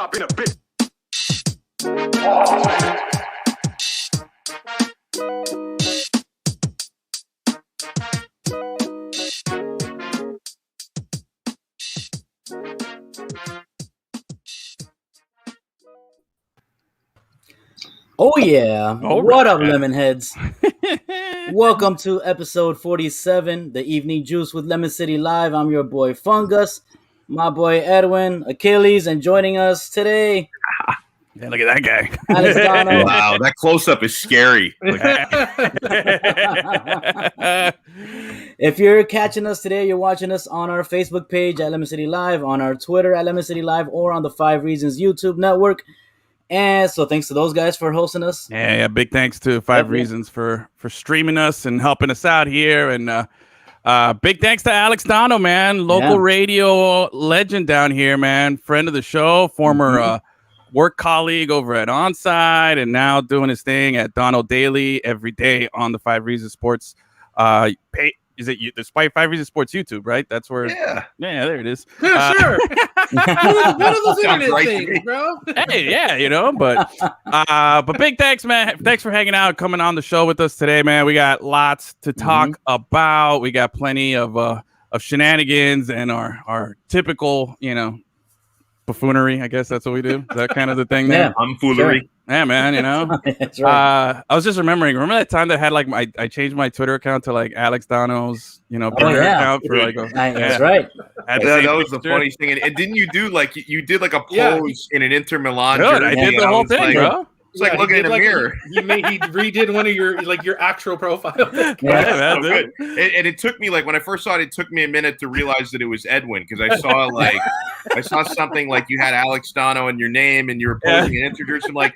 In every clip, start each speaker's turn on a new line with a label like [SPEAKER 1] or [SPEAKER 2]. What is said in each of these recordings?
[SPEAKER 1] stop in a bit.
[SPEAKER 2] Oh yeah. What up, Lemonheads? Welcome to episode 47, The Evening Juice with Lemon City Live. I'm your boy Fungus, my boy Edwin, Achilles, and joining us today.
[SPEAKER 3] Yeah, look at that guy.
[SPEAKER 2] Alex Donno.
[SPEAKER 4] Wow, that close-up is scary.
[SPEAKER 2] If you're catching us today, you're watching us on our Facebook page at Lemon City Live, on our Twitter at Lemon City Live, or on the 5 Reasons YouTube network. And so thanks to those guys for hosting us.
[SPEAKER 3] Yeah, big thanks to 5 Reasons for streaming us and helping us out here. And big thanks to Alex Donno, man, local radio legend down here, man, friend of the show, former work colleague over at Onside, and now doing his thing at Donno Daily every day on the 5 Reasons Sports is it the 5 Reasons Sports YouTube, right? That's where. Yeah, there it is.
[SPEAKER 5] Yeah, sure. One of those internet things, bro.
[SPEAKER 3] Hey, yeah, you know, but big thanks, man. Thanks for hanging out, coming on the show with us today, man. We got lots to talk about. We got plenty of shenanigans and our typical, you know, buffoonery. I guess that's what we do. Is that kind of the thing there?
[SPEAKER 4] Tomfoolery.
[SPEAKER 3] Sure. Yeah, man, you know.
[SPEAKER 2] That's right.
[SPEAKER 3] I was just remember that time that I had like I changed my Twitter account to like Alex Donno's, you know, account for like
[SPEAKER 2] that's right.
[SPEAKER 4] That was the funniest thing. And didn't you do like you did like a pose in an Inter Milan jersey?
[SPEAKER 3] I did the whole thing, bro.
[SPEAKER 4] It's like looking in a mirror.
[SPEAKER 5] He redid one of your actual profile.
[SPEAKER 4] So good. And it took me like when I first saw it, it took me a minute to realize that it was Edwin, because I saw something like you had Alex Donno in your name and you were posing an introduction. I'm like,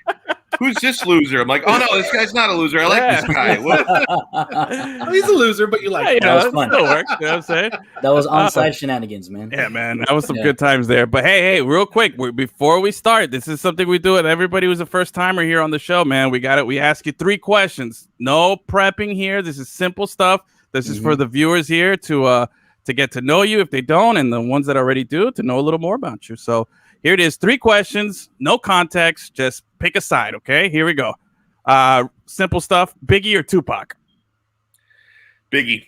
[SPEAKER 4] who's this loser? I'm like, oh no, this guy's not a loser. I like this guy.
[SPEAKER 5] Well, he's a loser, but you like him.
[SPEAKER 3] That was fun. Still works, you know what I'm saying?
[SPEAKER 2] That was on-site shenanigans, man.
[SPEAKER 3] Yeah, man. That was some good times there. But hey, real quick, before we start, this is something we do with everybody who's a first-timer here on the show, man. We got it. We ask you 3 questions. No prepping here. This is simple stuff. This is for the viewers here to get to know you if they don't, and the ones that already do to know a little more about you. So here it is. 3 questions, no context, just pick a side, okay? Here we go. Simple stuff. Biggie or Tupac?
[SPEAKER 4] Biggie.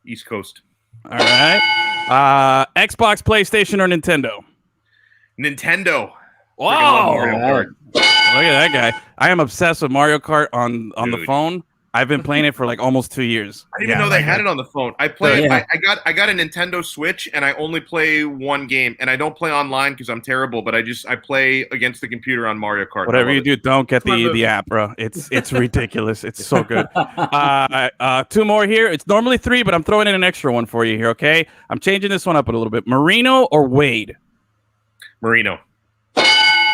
[SPEAKER 4] East Coast.
[SPEAKER 3] All right. Xbox, PlayStation, or Nintendo?
[SPEAKER 4] Nintendo.
[SPEAKER 3] Wow.
[SPEAKER 4] Mario Kart.
[SPEAKER 3] Look at that guy. I am obsessed with Mario Kart on the phone. I've been playing it for like almost 2 years.
[SPEAKER 4] I didn't even know they had it on the phone. I play. I got a Nintendo Switch, and I only play one game, and I don't play online because I'm terrible. But I play against the computer on Mario Kart.
[SPEAKER 3] Whatever you do, don't get the app, bro. It's ridiculous. It's so good. 2 more here. It's normally 3, but I'm throwing in an extra one for you here. Okay, I'm changing this one up a little bit. Marino or Wade?
[SPEAKER 4] Marino.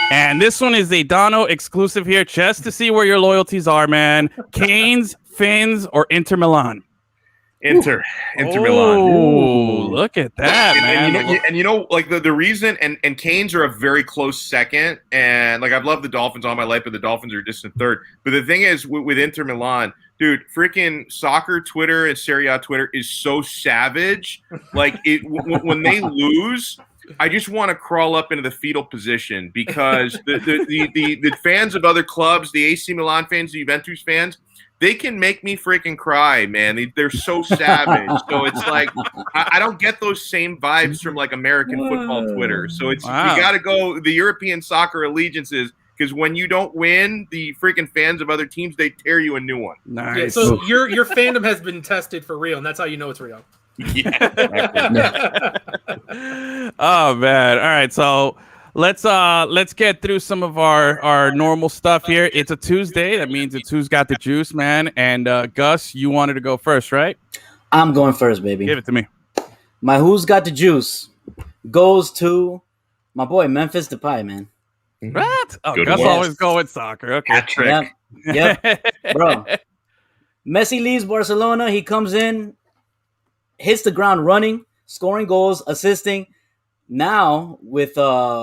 [SPEAKER 3] And this one is a Donno exclusive here, just to see where your loyalties are, man. Canes, Finns, or Inter Milan?
[SPEAKER 4] Inter Milan.
[SPEAKER 3] Oh, look at that, man.
[SPEAKER 4] And you know, like the reason, and Canes are a very close second, and like I've loved the Dolphins all my life, but the Dolphins are a distant third. But the thing is, with Inter Milan, dude, freaking soccer Twitter and Serie A Twitter is so savage. Like when they lose, I just want to crawl up into the fetal position, because the fans of other clubs, the AC Milan fans, the Juventus fans, they can make me freaking cry, man. They're so savage. So it's like I don't get those same vibes from like American football Twitter. So it's you got to go the European soccer allegiances, because when you don't win, the freaking fans of other teams, they tear you a new one.
[SPEAKER 3] Nice.
[SPEAKER 5] Yeah, so your fandom has been tested for real, and that's how you know it's real.
[SPEAKER 4] Yeah.
[SPEAKER 3] Oh man. All right. So let's get through some of our normal stuff here. It's a Tuesday. That means it's who's got the juice, man. And Gus, you wanted to go first, right?
[SPEAKER 2] I'm going first, baby.
[SPEAKER 3] Give it to me.
[SPEAKER 2] My who's got the juice goes to my boy Memphis Depay, man.
[SPEAKER 3] What? Oh,
[SPEAKER 4] Good
[SPEAKER 3] Gus
[SPEAKER 4] one.
[SPEAKER 3] always go with soccer. Okay.
[SPEAKER 4] Hat trick.
[SPEAKER 2] Yep. Bro. Messi leaves Barcelona. He comes in, hits the ground running, scoring goals, assisting. Now, with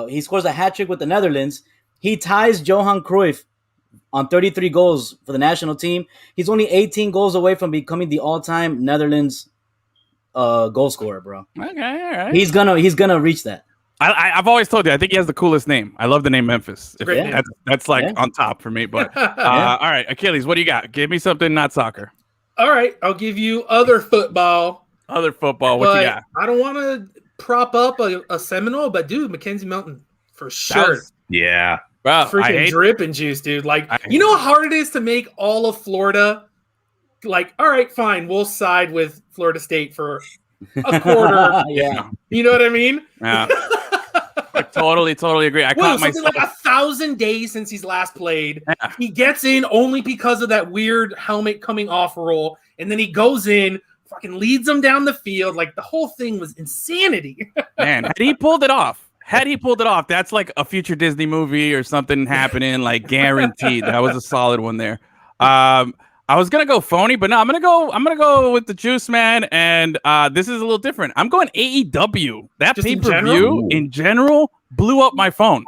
[SPEAKER 2] he scores a hat trick with the Netherlands. He ties Johan Cruyff on 33 goals for the national team. He's only 18 goals away from becoming the all-time Netherlands goal scorer, bro.
[SPEAKER 3] Okay, all right.
[SPEAKER 2] He's gonna reach that.
[SPEAKER 3] I've always told you, I think he has the coolest name. I love the name Memphis. That's like on top for me. But all right, Achilles, what do you got? Give me something not soccer.
[SPEAKER 5] All right, I'll give you other football.
[SPEAKER 3] Other football. What you got?
[SPEAKER 5] I don't want to prop up a Seminole, but dude, Mackenzie Milton for sure.
[SPEAKER 4] Yeah.
[SPEAKER 3] Bro,
[SPEAKER 5] freaking dripping juice, dude. Like, you know how hard it is to make all of Florida. Like, all right, fine, we'll side with Florida State for a quarter.
[SPEAKER 2] Yeah,
[SPEAKER 5] you know what I mean?
[SPEAKER 3] Yeah. I totally agree. I caught myself
[SPEAKER 5] like 1,000 days since he's last played. Yeah. He gets in only because of that weird helmet coming off rule, and then he goes in, fucking leads them down the field. Like, the whole thing was insanity.
[SPEAKER 3] Man, had he pulled it off, that's like a future Disney movie or something happening, like guaranteed. That was a solid one there. I was gonna go phony, but no, I'm gonna go with the juice, man. And this is a little different. I'm going AEW. That pay-per-view in general blew up my phone.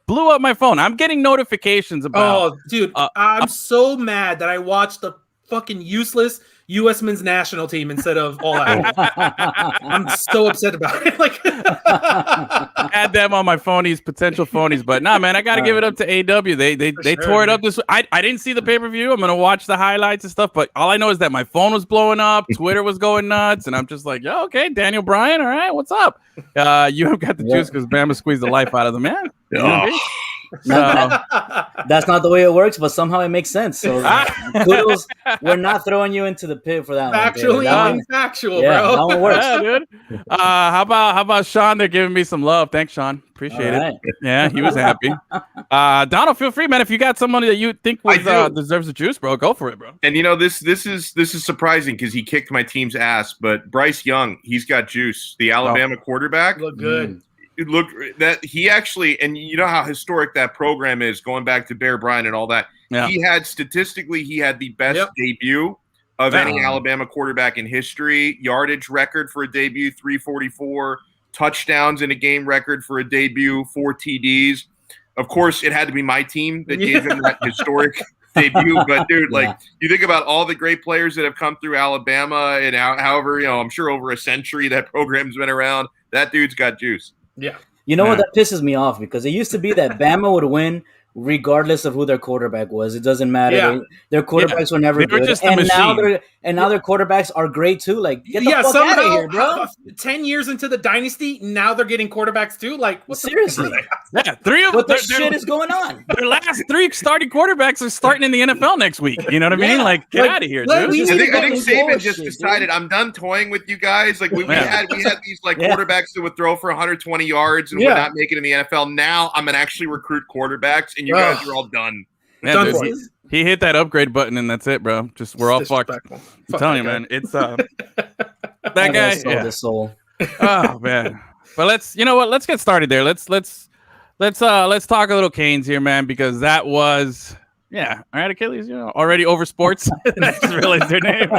[SPEAKER 3] I'm getting notifications about.
[SPEAKER 5] Oh, dude, I'm so mad that I watched the fucking useless U.S. men's national team instead of All Out. I'm so upset about it. Like,
[SPEAKER 3] I had them on my potential phonies, but nah, man, I got to give it up to AEW. They tore it up this. I didn't see the pay-per-view. I'm gonna watch the highlights and stuff, but all I know is that my phone was blowing up, Twitter was going nuts, and I'm just like, yo, okay, Daniel Bryan, all right, what's up? You have got the juice because Bama squeezed the life out of the man.
[SPEAKER 2] That's not the way it works, but somehow it makes sense. So kudos. We're not throwing you into the pit for that
[SPEAKER 5] Factually
[SPEAKER 2] one.
[SPEAKER 5] factual,
[SPEAKER 2] bro. That one works.
[SPEAKER 3] Yeah, dude. How about Sean? They're giving me some love. Thanks, Sean. Appreciate it. Yeah, he was happy. Donald, feel free, man. If you got somebody that you think deserves the juice, bro, go for it, bro.
[SPEAKER 4] And you know, this is surprising because he kicked my team's ass, but Bryce Young, he's got juice. The Alabama quarterback.
[SPEAKER 5] Look good.
[SPEAKER 4] Look, that he actually, and you know how historic that program is, going back to Bear Bryant and all that. Yeah. He had the best debut of any Alabama quarterback in history. Yardage record for a debut, 344. Touchdowns in a game record for a debut, 4 TDs. Of course, it had to be my team that gave him that historic debut. But dude, like, you think about all the great players that have come through Alabama, and however, you know, I'm sure over a century that program's been around. That dude's got juice.
[SPEAKER 5] Yeah.
[SPEAKER 2] You know what? That pisses me off because it used to be that Bama would win regardless of who their quarterback was. It doesn't matter. Yeah. Their quarterbacks were never good. Now their quarterbacks are great too. Like, get the fuck out of here, bro.
[SPEAKER 5] 10 years into the dynasty, now they're getting quarterbacks too. Like,
[SPEAKER 2] seriously?
[SPEAKER 3] What
[SPEAKER 2] the shit is going on?
[SPEAKER 3] Their last 3 starting quarterbacks are starting in the NFL next week. You know what I mean? Like, get out of here, dude.
[SPEAKER 4] I think Saban just decided, I'm done toying with you guys. Like, we had these like quarterbacks that would throw for 120 yards and would not make it in the NFL. Now I'm gonna actually recruit quarterbacks, and you guys are all done.
[SPEAKER 3] Man, dude, he hit that upgrade button, and that's it, bro. We're all fucked. I'm telling you, man. It's that guy.
[SPEAKER 2] The soul.
[SPEAKER 3] Oh man. But let's get started there. Let's talk a little Canes here, man, because that was all right, Achilles, already over sports. I just realized their name.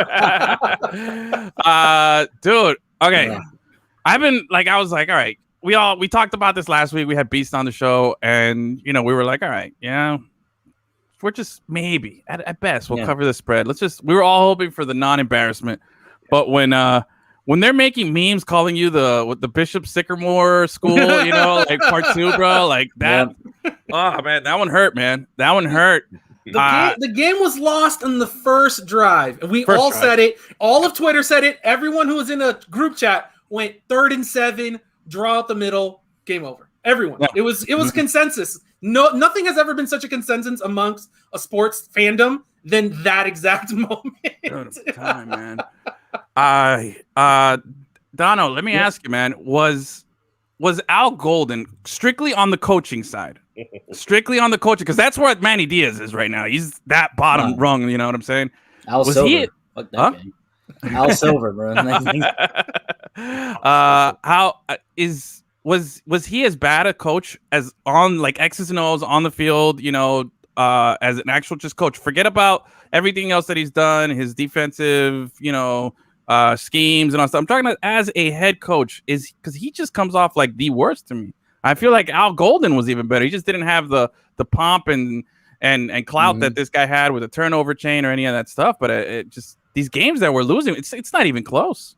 [SPEAKER 3] Dude, okay. Yeah. I was like, all right. We talked about this last week. We had Beast on the show, and we were like, all right, we're just maybe at best we'll cover the spread. We were all hoping for the non-embarrassment, but when they're making memes calling you the Bishop Sycamore School, like part 2, bro, like that. Yeah. Oh man, that one hurt, man. That one hurt.
[SPEAKER 5] The game was lost in the first drive, and we all said it. All of Twitter said it. Everyone who was in a group chat went 3rd and 7. Draw out the middle, game over. Everyone. Yeah. It was consensus. No, nothing has ever been such a consensus amongst a sports fandom than that exact moment.
[SPEAKER 3] Time, man. Donno, let me ask you, man. Was Al Golden strictly on the coaching side? Strictly on the coaching, because that's where Manny Diaz is right now. He's that bottom rung. You know what I'm saying?
[SPEAKER 2] Al Silver. Fuck that guy. Al Silver, bro.
[SPEAKER 3] Was he as bad a coach as on like X's and O's on the field, as an actual just coach? Forget about everything else that he's done, his defensive, schemes and all stuff. I'm talking about as a head coach, is because he just comes off like the worst to me. I feel like Al Golden was even better. He just didn't have the pomp and clout that this guy had with a turnover chain or any of that stuff. But it just these games that we're losing, it's not even close.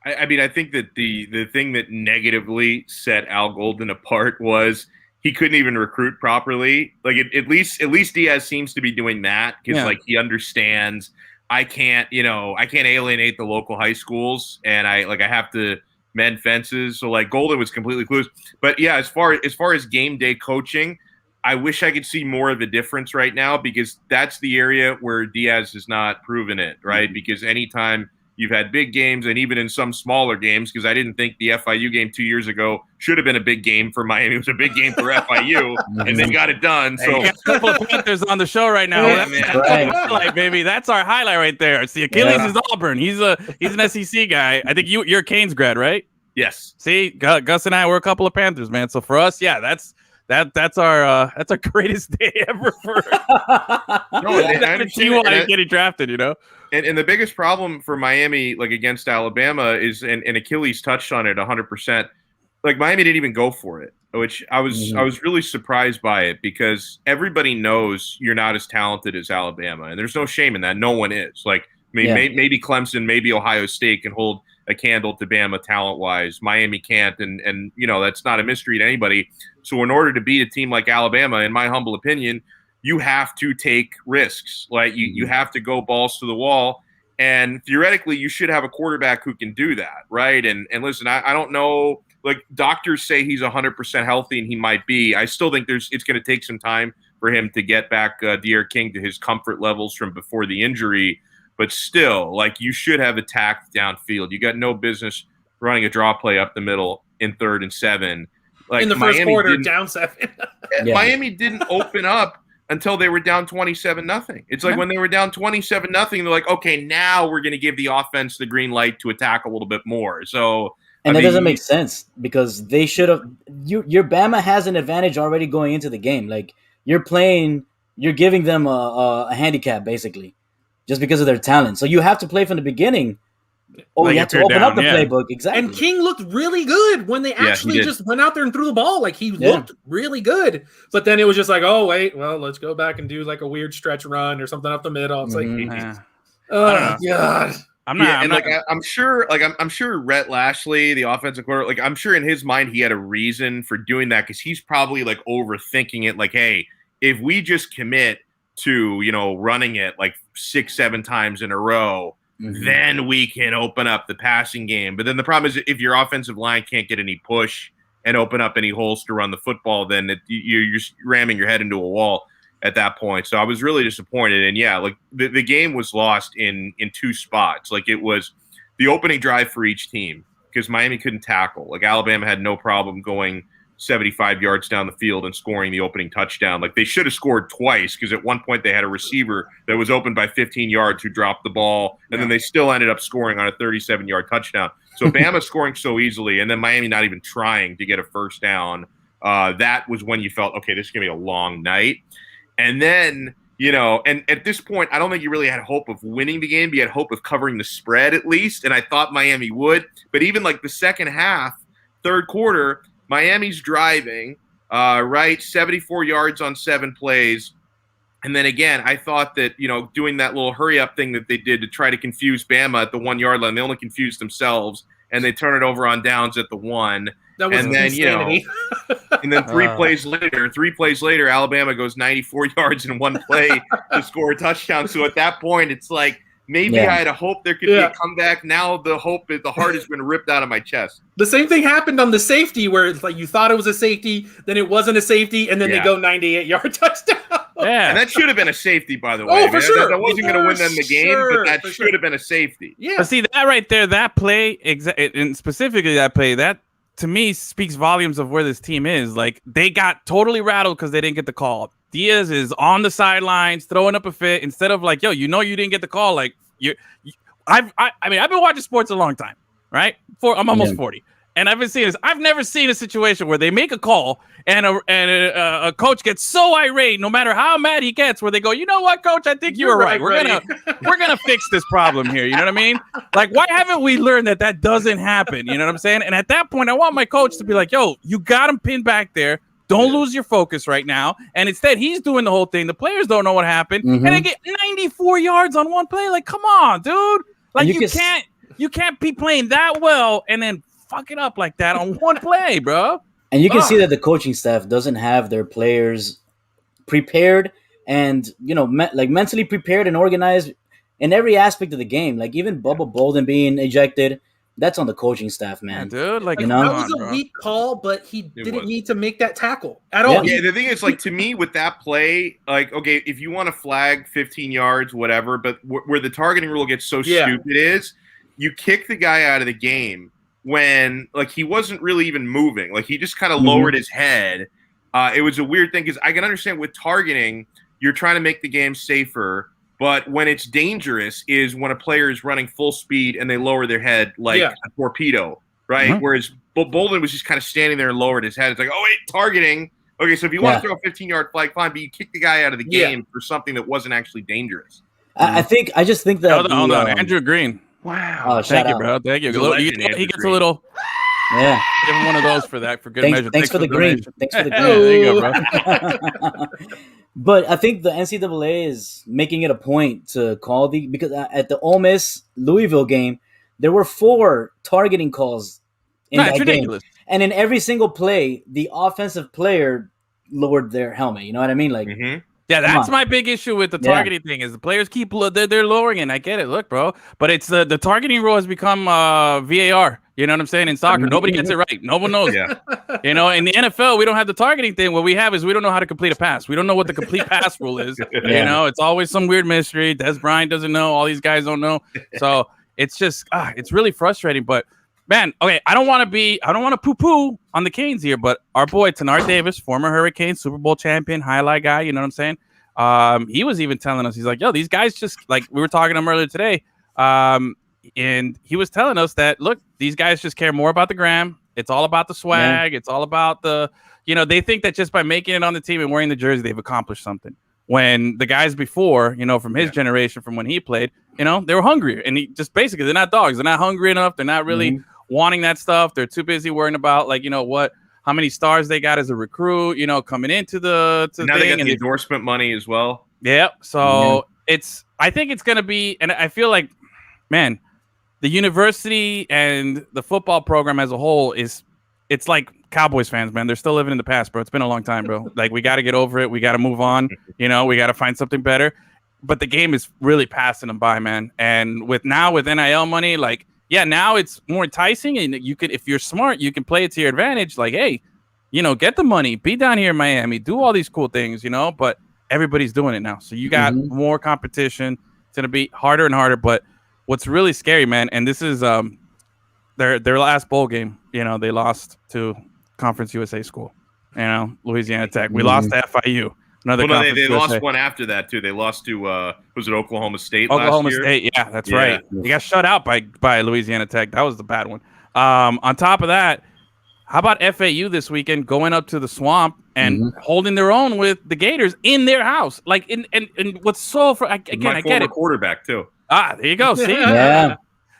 [SPEAKER 4] I mean, I think that the thing that negatively set Al Golden apart was he couldn't even recruit properly. Like at least Diaz seems to be doing that because like he understands I can't alienate the local high schools, and I have to mend fences. So like Golden was completely clueless. But yeah, as far as game day coaching, I wish I could see more of a difference right now, because that's the area where Diaz has not proven it, right? Because anytime you've had big games, and even in some smaller games, because I didn't think the FIU game 2 years ago should have been a big game for Miami. It was a big game for FIU, and they got it done. So
[SPEAKER 3] you got a couple of Panthers on the show right now.
[SPEAKER 2] Yeah,
[SPEAKER 3] That's
[SPEAKER 2] right.
[SPEAKER 3] highlight, baby. That's our highlight right there. It's the Achilles is Auburn. He's an SEC guy. I think you're a Canes grad, right?
[SPEAKER 4] yes.
[SPEAKER 3] See, Gus and I were a couple of Panthers, man. So for us, yeah, that's our greatest day ever for getting drafted, you know.
[SPEAKER 4] And the biggest problem for Miami, like against Alabama, is and Achilles touched on it 100%. Like Miami didn't even go for it, which I was really surprised by it, because everybody knows you're not as talented as Alabama, and there's no shame in that. No one is. Like, I mean, maybe Clemson, maybe Ohio State can hold a candle to Bama talent-wise. Miami can't, and that's not a mystery to anybody. So in order to beat a team like Alabama, in my humble opinion, you have to take risks. Like you have to go balls to the wall, and theoretically you should have a quarterback who can do that, right? And listen, I don't know. Like doctors say he's 100% healthy, and he might be. I still think it's going to take some time for him to get back De'Aaron King to his comfort levels from before the injury. But still, like you should have attacked downfield. You got no business running a draw play up the middle in 3rd and 7. Like
[SPEAKER 5] in the first quarter, down 7.
[SPEAKER 4] Miami didn't open up until they were down 27-0. It's like when they were down 27-0, they're like, okay, now we're going to give the offense the green light to attack a little bit more. So,
[SPEAKER 2] and that doesn't make sense, because they should have. Your Bama has an advantage already going into the game. Like you're giving them a handicap basically, just because of their talent. So you have to play from the beginning. Oh, you have to open up the playbook. Exactly.
[SPEAKER 5] And King looked really good when they actually just went out there and threw the ball. Like he looked really good. But then it was just like, oh wait, well, let's go back and do like a weird stretch run or something up the middle. It's like, oh God.
[SPEAKER 4] I'm sure Rhett Lashley, the offensive coordinator, like I'm sure in his mind he had a reason for doing that, because he's probably like overthinking it. Like, hey, if we just commit to running it like 6-7 times in a row, then we can open up the passing game. But then the problem is, if your offensive line can't get any push and open up any holes to run the football, then you're just ramming your head into a wall at that point. So I was really disappointed. And yeah, like the game was lost in 2 spots. Like it was the opening drive for each team, because Miami couldn't tackle. Like Alabama had no problem going 75 yards down the field and scoring the opening touchdown. Like they should have scored twice, because at one point they had a receiver that was open by 15 yards who dropped the ball, and then they still ended up scoring on a 37-yard touchdown. So Bama scoring so easily, and then Miami not even trying to get a first down. That was when you felt, okay, this is going to be a long night. And then, and at this point, I don't think you really had hope of winning the game. You had hope of covering the spread at least, and I thought Miami would. But even like the second half, 3rd quarter, Miami's driving, 74 yards on 7 plays. And then again, I thought that, doing that little hurry up thing that they did to try to confuse Bama at the 1-yard line, they only confused themselves, and they turn it over on downs at the 1.
[SPEAKER 5] That was insanity.
[SPEAKER 4] And then 3 plays later, Alabama goes 94 yards in 1 play to score a touchdown. So at that point, it's like, maybe I had a hope there could be a comeback. Now the heart has been ripped out of my chest.
[SPEAKER 5] The same thing happened on the safety, where it's like you thought it was a safety, then it wasn't a safety, and then they go 98-yard touchdown.
[SPEAKER 4] Yeah, and that should have been a safety, by the way.
[SPEAKER 5] Oh, for sure.
[SPEAKER 4] That wasn't going to win them the game, but that should have been a safety.
[SPEAKER 5] Yeah.
[SPEAKER 3] But see, that right there, that play, and specifically that play, that to me speaks volumes of where this team is. Like they got totally rattled because they didn't get the call. Diaz is on the sidelines throwing up a fit instead of like, yo, you didn't get the call. Like I've been watching sports a long time, right? I'm almost 40, and I've been seeing this. I've never seen a situation where they make a call and a coach gets so irate, no matter how mad he gets, where they go, you know what, coach, I think you were right. We're gonna fix this problem here. You know what I mean? Like, why haven't we learned that doesn't happen? You know what I'm saying? And at that point, I want my coach to be like, yo, you got him pinned back there. Don't lose your focus right now. And instead, he's doing the whole thing. The players don't know what happened. And they get 94 yards on 1 play. Like, come on, dude. Like, you can't. You can't be playing that well and then fuck it up like that on one play, bro.
[SPEAKER 2] And you can see that the coaching staff doesn't have their players prepared and, mentally prepared and organized in every aspect of the game. Like even Bubba Bolden being ejected, that's on the coaching staff, man.
[SPEAKER 3] Yeah, dude,
[SPEAKER 5] that was a weak call, but he didn't need to make that tackle at all.
[SPEAKER 4] Yeah, the thing is, like, to me, with that play, like, okay, if you want to flag 15 yards, whatever, but where the targeting rule gets so stupid is you kick the guy out of the game when, like, he wasn't really even moving. Like, he just kind of lowered his head. It was a weird thing because I can understand with targeting, you're trying to make the game safer. But when it's dangerous is when a player is running full speed and they lower their head like a torpedo, right? Mm-hmm. Whereas Bolden was just kind of standing there and lowered his head. It's like, oh, wait, targeting. Okay, so if you want to throw a 15-yard flag, fine, but you kick the guy out of the game for something that wasn't actually dangerous.
[SPEAKER 2] I just think that
[SPEAKER 3] hold on. Andrew Green.
[SPEAKER 2] Wow.
[SPEAKER 3] Thank you, bro. Thank you. He gets a little.
[SPEAKER 2] Yeah.
[SPEAKER 3] Give him one of those for good measure.
[SPEAKER 2] Thanks for the green. Thanks for the green.
[SPEAKER 3] There you go, bro.
[SPEAKER 2] But I think the NCAA is making it a point to call because at the Ole Miss Louisville game, there were 4 targeting calls in that game. And in every single play, the offensive player lowered their helmet. You know what I mean? Like,
[SPEAKER 3] yeah, that's my big issue with the targeting thing is the players keep they're lowering it. I get it. Look, bro, but it's the targeting rule has become VAR. You know what I'm saying? In soccer, nobody gets it right. No one knows. You know, in the NFL, we don't have the targeting thing. What we have is we don't know how to complete a pass. We don't know what the complete pass rule is. You know, it's always some weird mystery. Des Bryant doesn't know. All these guys don't know. So it's just, it's really frustrating. But man, okay, I don't want to poo-poo on the Canes here, but our boy Tenard Davis, former Hurricane Super Bowl champion, highlight guy, you know what I'm saying? He was even telling us, he's like, yo, these guys just, like, we were talking to him earlier today, and he was telling us that, look, these guys just care more about the gram. It's all about the swag. It's all about they think that just by making it on the team and wearing the jersey, they've accomplished something. When the guys before, from his generation, from when he played, they were hungrier. And he just basically, they're not dogs. They're not hungry enough. They're not really wanting that stuff. They're too busy worrying about, like, how many stars they got as a recruit, coming into the
[SPEAKER 4] now
[SPEAKER 3] thing.
[SPEAKER 4] They got the endorsement money as well.
[SPEAKER 3] Yeah. So I think it's going to be, and I feel like, man, the university and the football program as a whole it's like Cowboys fans, man. They're still living in the past, bro. It's been a long time, bro. Like, we got to get over it. We got to move on. We got to find something better. But the game is really passing them by, man. And with NIL money, like, now it's more enticing. And you could, if you're smart, you can play it to your advantage. Like, hey, get the money, be down here in Miami, do all these cool things, but everybody's doing it now. So you got more competition. It's going to be harder and harder. But what's really scary, man, and this is their last bowl game, they lost to Conference USA school, Louisiana Tech. We lost to FIU.
[SPEAKER 4] They lost one after that too. They lost to was it Oklahoma State?
[SPEAKER 3] Oklahoma State, yeah, that's right. They got shut out by Louisiana Tech. That was the bad one. On top of that, how about FAU this weekend going up to the Swamp and holding their own with the Gators in their house? Like, and what's so I get it.
[SPEAKER 4] Quarterback too.
[SPEAKER 3] There you go. See,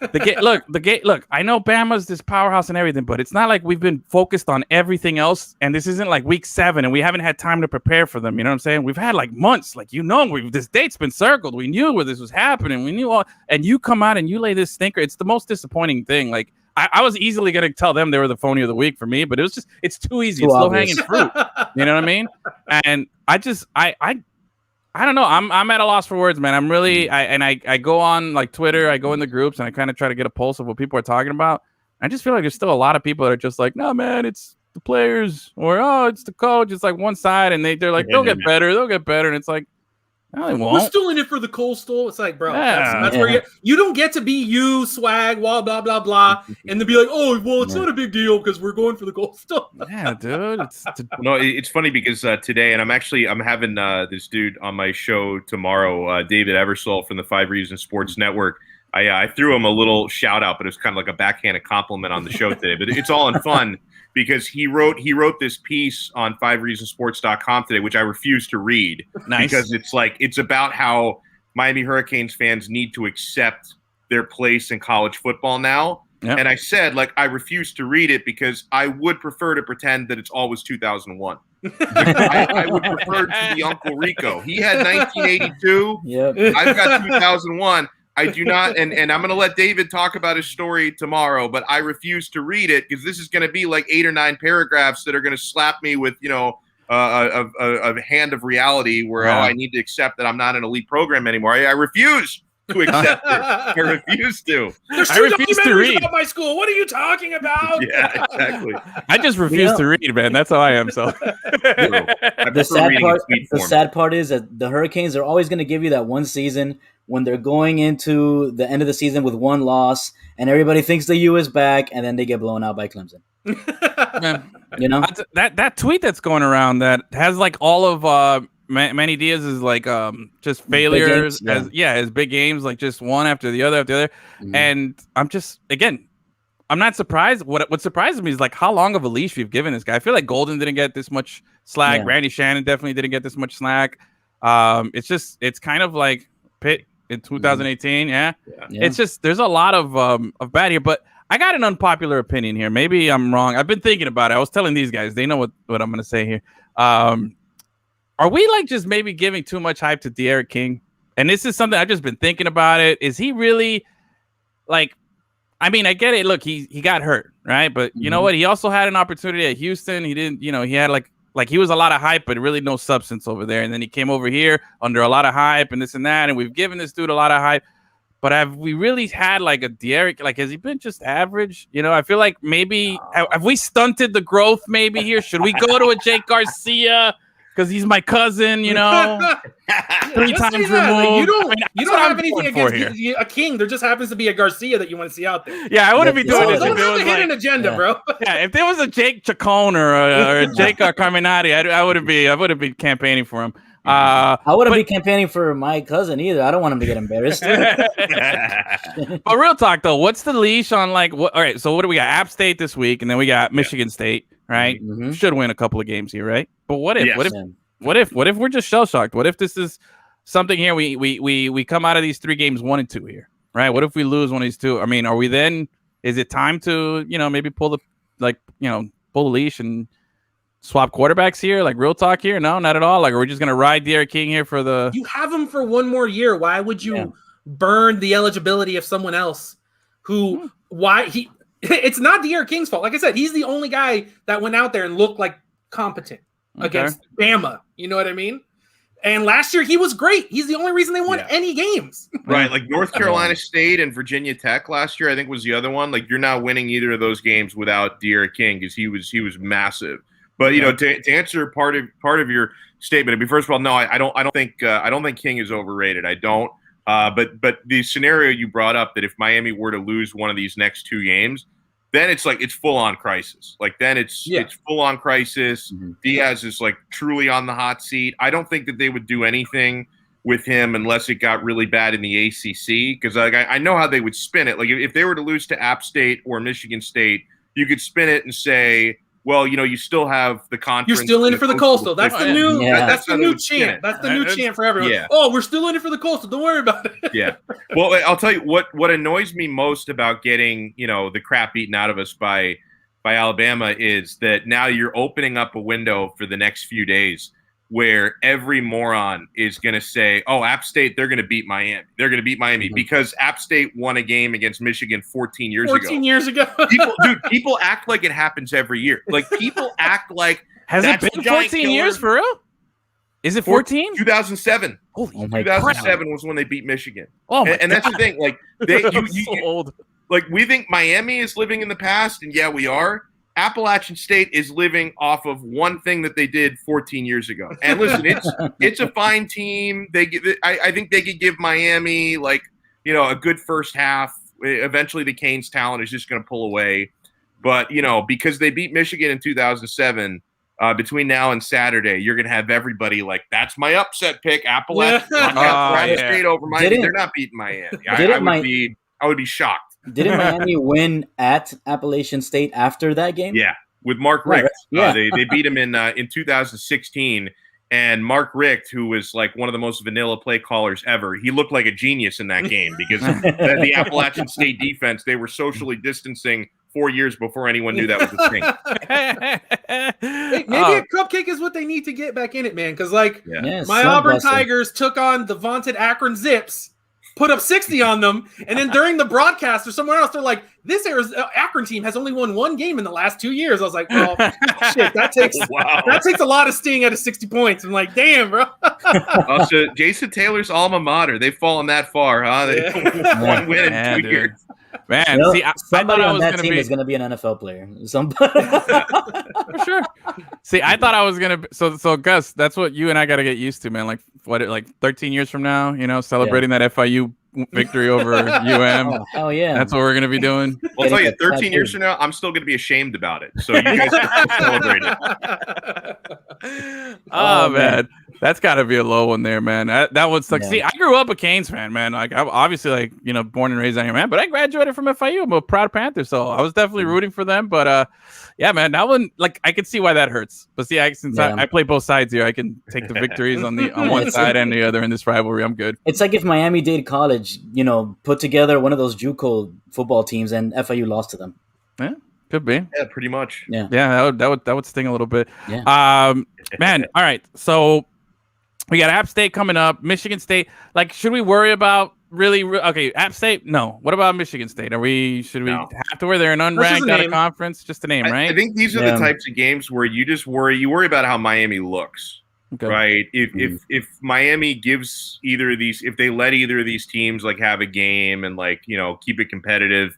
[SPEAKER 3] Look, I know Bama's this powerhouse and everything, but it's not like we've been focused on everything else. And this isn't like week 7 and we haven't had time to prepare for them. You know what I'm saying? We've had like months, like, this date's been circled. We knew where this was happening. We knew all, and you come out and you lay this stinker. It's the most disappointing thing. Like, I was easily going to tell them they were the phony of the week for me, but it's too easy. It's low hanging fruit. You know what I mean? And I don't know. I'm at a loss for words, man. I'm really I go on like Twitter, I go in the groups and I kind of try to get a pulse of what people are talking about. I just feel like there's still a lot of people that are just like, no, man, it's the players, or it's the coach. It's like one side, and they're like, they'll get better, and it's like, no, they won't.
[SPEAKER 5] We're still in it for the Coastal. It's like, bro, that's where you don't get to be you, swag, blah blah blah blah, and to be like, oh, well, it's not a big deal because we're going for the Coastal.
[SPEAKER 3] Yeah, dude.
[SPEAKER 4] It's funny because today, and I'm having this dude on my show tomorrow, David Eversole from the 5 Reasons Sports Network. I threw him a little shout out, but it was kind of like a backhanded compliment on the show today. But it's all in fun because he wrote this piece on 5reasonsports.com today, which I refuse to read.
[SPEAKER 3] Nice.
[SPEAKER 4] Because it's about how Miami Hurricanes fans need to accept their place in college football now. Yep. And I said, like, I refuse to read it because I would prefer to pretend that it's always 2001. I would prefer to be Uncle Rico. He had 1982.
[SPEAKER 2] Yep.
[SPEAKER 4] I've got 2001. I do not, and I'm going to let David talk about his story tomorrow, but I refuse to read it because this is going to be like 8 or 9 paragraphs that are going to slap me with, a hand of reality where, I need to accept that I'm not an elite program anymore. I refuse to accept it. I refuse to.
[SPEAKER 5] There's 2 documentaries about my school. What are you talking about?
[SPEAKER 4] Yeah, exactly.
[SPEAKER 3] I just refuse to read, man. That's how I am. So
[SPEAKER 2] the sad part is that the Hurricanes are always going to give you that one season when they're going into the end of the season with 1 loss, and everybody thinks the U is back, and then they get blown out by Clemson.
[SPEAKER 3] Man, that tweet that's going around that has like all of Manny Diaz is like just failures as big games, like just one after the other. Mm-hmm. And I'm not surprised. What surprises me is like how long of a leash we've given this guy. I feel like Golden didn't get this much slack. Randy Shannon definitely didn't get this much slack. It's kind of like Pitt in 2018. Yeah. It's just there's a lot of bad here, but I got an unpopular opinion here. Maybe I'm wrong. I've been thinking about it. I was telling these guys, they know what I'm going to say here. Are we like just maybe giving too much hype to De'Aaron King? And this is something I've just been thinking about it. Is he really like, I mean, I get it. Look, he got hurt, right? But you know what? He also had an opportunity at Houston. He didn't, he had like he was a lot of hype, but really no substance over there. And then he came over here under a lot of hype and this and that. And we've given this dude a lot of hype. But have we really had like a De'Aaron? Like, has he been just average? I feel like maybe have we stunted the growth maybe here? Should we go to a Jake Garcia? Because he's my cousin, 3 times removed.
[SPEAKER 5] Like, you don't have anything against a King. There just happens to be a Garcia that you want to see out there.
[SPEAKER 3] Yeah, I wouldn't be doing this.
[SPEAKER 5] Don't have a hidden agenda, bro.
[SPEAKER 3] Yeah, if there was a Jake Chacon or a Jake Carminati, I wouldn't be campaigning for him.
[SPEAKER 2] I wouldn't be campaigning for my cousin either. I don't want him to get embarrassed.
[SPEAKER 3] But real talk though, what's the leash on like what? All right, so what do we got? App State this week, and then we got Michigan State. Right, should win a couple of games here, right? But what if we're just shell shocked? What if this is something here? We come out of these 3 games 1 and 2 here, right? What if we lose one of these 2? I mean, are we then? Is it time to maybe pull the leash and swap quarterbacks here? Like real talk here? No, not at all. Like, are we just gonna ride De'Aaron King here for the?
[SPEAKER 5] You have him for 1 more year. Why would you burn the eligibility of someone else? It's not De'Aaron King's fault. Like I said, he's the only guy that went out there and looked like competent against Bama. You know what I mean? And last year he was great. He's the only reason they won any games.
[SPEAKER 4] Right, like North Carolina State and Virginia Tech last year, I think was the other one. Like you're not winning either of those games without De'Aaron King because he was massive. But to answer part of your statement, I mean, first of all, no, I don't think King is overrated. I don't. But the scenario you brought up that if Miami were to lose one of these next 2 games, then it's like it's full on crisis. Like then it's full on crisis. Diaz is like truly on the hot seat. I don't think that they would do anything with him unless it got really bad in the ACC because like I know how they would spin it. Like if they were to lose to App State or Michigan State, you could spin it and say, well, you still have the conference.
[SPEAKER 5] You're still in it for the Coastal. That's the new. That's the new chant. That's the new chant for everyone. Yeah. Oh, we're still in it for the Coastal. Don't worry about it.
[SPEAKER 4] Yeah. Well, I'll tell you what annoys me most about getting the crap beaten out of us by Alabama is that now you're opening up a window for the next few days where every moron is going to say, oh, App State, they're going to beat Miami. They're going to beat Miami because App State won a game against Michigan 14 years ago.
[SPEAKER 5] 14 years ago.
[SPEAKER 4] People act like it happens every year. Like people act like
[SPEAKER 3] has it been 14 years for real? Is it 14?
[SPEAKER 4] 2007.
[SPEAKER 3] Holy
[SPEAKER 4] 2007 was when they beat Michigan.
[SPEAKER 3] Oh,
[SPEAKER 4] and that's the thing. Like
[SPEAKER 3] so old.
[SPEAKER 4] Like we think Miami is living in the past, and yeah, we are. Appalachian State is living off of one thing that they did 14 years ago. And listen, it's a fine team. I think they could give Miami a good first half. Eventually, the Canes' talent is just going to pull away. But because they beat Michigan in 2007, between now and Saturday, you're going to have everybody like, that's my upset pick. Appalachian State over Miami. They're not beating Miami. I would be shocked.
[SPEAKER 2] Didn't Miami win at Appalachian State after that game?
[SPEAKER 4] Yeah, with Mark Richt. Right. They beat him in 2016. And Mark Richt, who was like one of the most vanilla play callers ever, he looked like a genius in that game because the Appalachian State defense, they were socially distancing 4 years before anyone knew that was a thing.
[SPEAKER 5] Hey, maybe a cupcake is what they need to get back in it, man. Because my Auburn Tigers took on the vaunted Akron Zips. put up 60 on them. And then during the broadcast or somewhere else, they're like, this Akron team has only won one game in the last 2 years. I was like, well, shit, that takes a lot of sting out of 60 points. I'm like, damn, bro.
[SPEAKER 4] Also, Jason Taylor's alma mater. They've fallen that far, huh? They one win in 2 years.
[SPEAKER 3] Man, see,
[SPEAKER 2] somebody
[SPEAKER 3] I
[SPEAKER 2] on that team is going to be an NFL player. Somebody.
[SPEAKER 3] For sure. See, I thought I was going to. So Gus, that's what you and I got to get used to, man. Like 13 years from now, celebrating that FIU victory over UM.
[SPEAKER 2] Oh yeah,
[SPEAKER 3] that's what we're going to be doing.
[SPEAKER 4] Well, I'll tell you, 13 years from now, I'm still going to be ashamed about it. So you guys can celebrate it.
[SPEAKER 3] Oh man. That's got to be a low one there, man. That would suck. Yeah. See, I grew up a Canes fan, man. Like, I'm obviously, born and raised on here, man. But I graduated from FIU. I'm a proud Panther, so I was definitely rooting for them. But yeah, man, that one, I could see why that hurts. But see, since I play both sides here, I can take the victories on one side and the other in this rivalry. I'm good.
[SPEAKER 2] It's like if Miami-Dade College, put together one of those JUCO football teams and FIU lost to them.
[SPEAKER 3] Yeah. Could be.
[SPEAKER 4] Yeah, pretty much.
[SPEAKER 3] Yeah, that would sting a little bit.
[SPEAKER 2] Yeah.
[SPEAKER 3] Man, all right. So we got App State coming up, Michigan State. Should we worry about okay, App State? No. What about Michigan State? Should we have to worry? They're an unranked out of conference? Just a name, right?
[SPEAKER 4] I think these are the types of games where you just worry about how Miami looks. Okay. Right. If Miami gives either of these, if they let either of these teams have a game and keep it competitive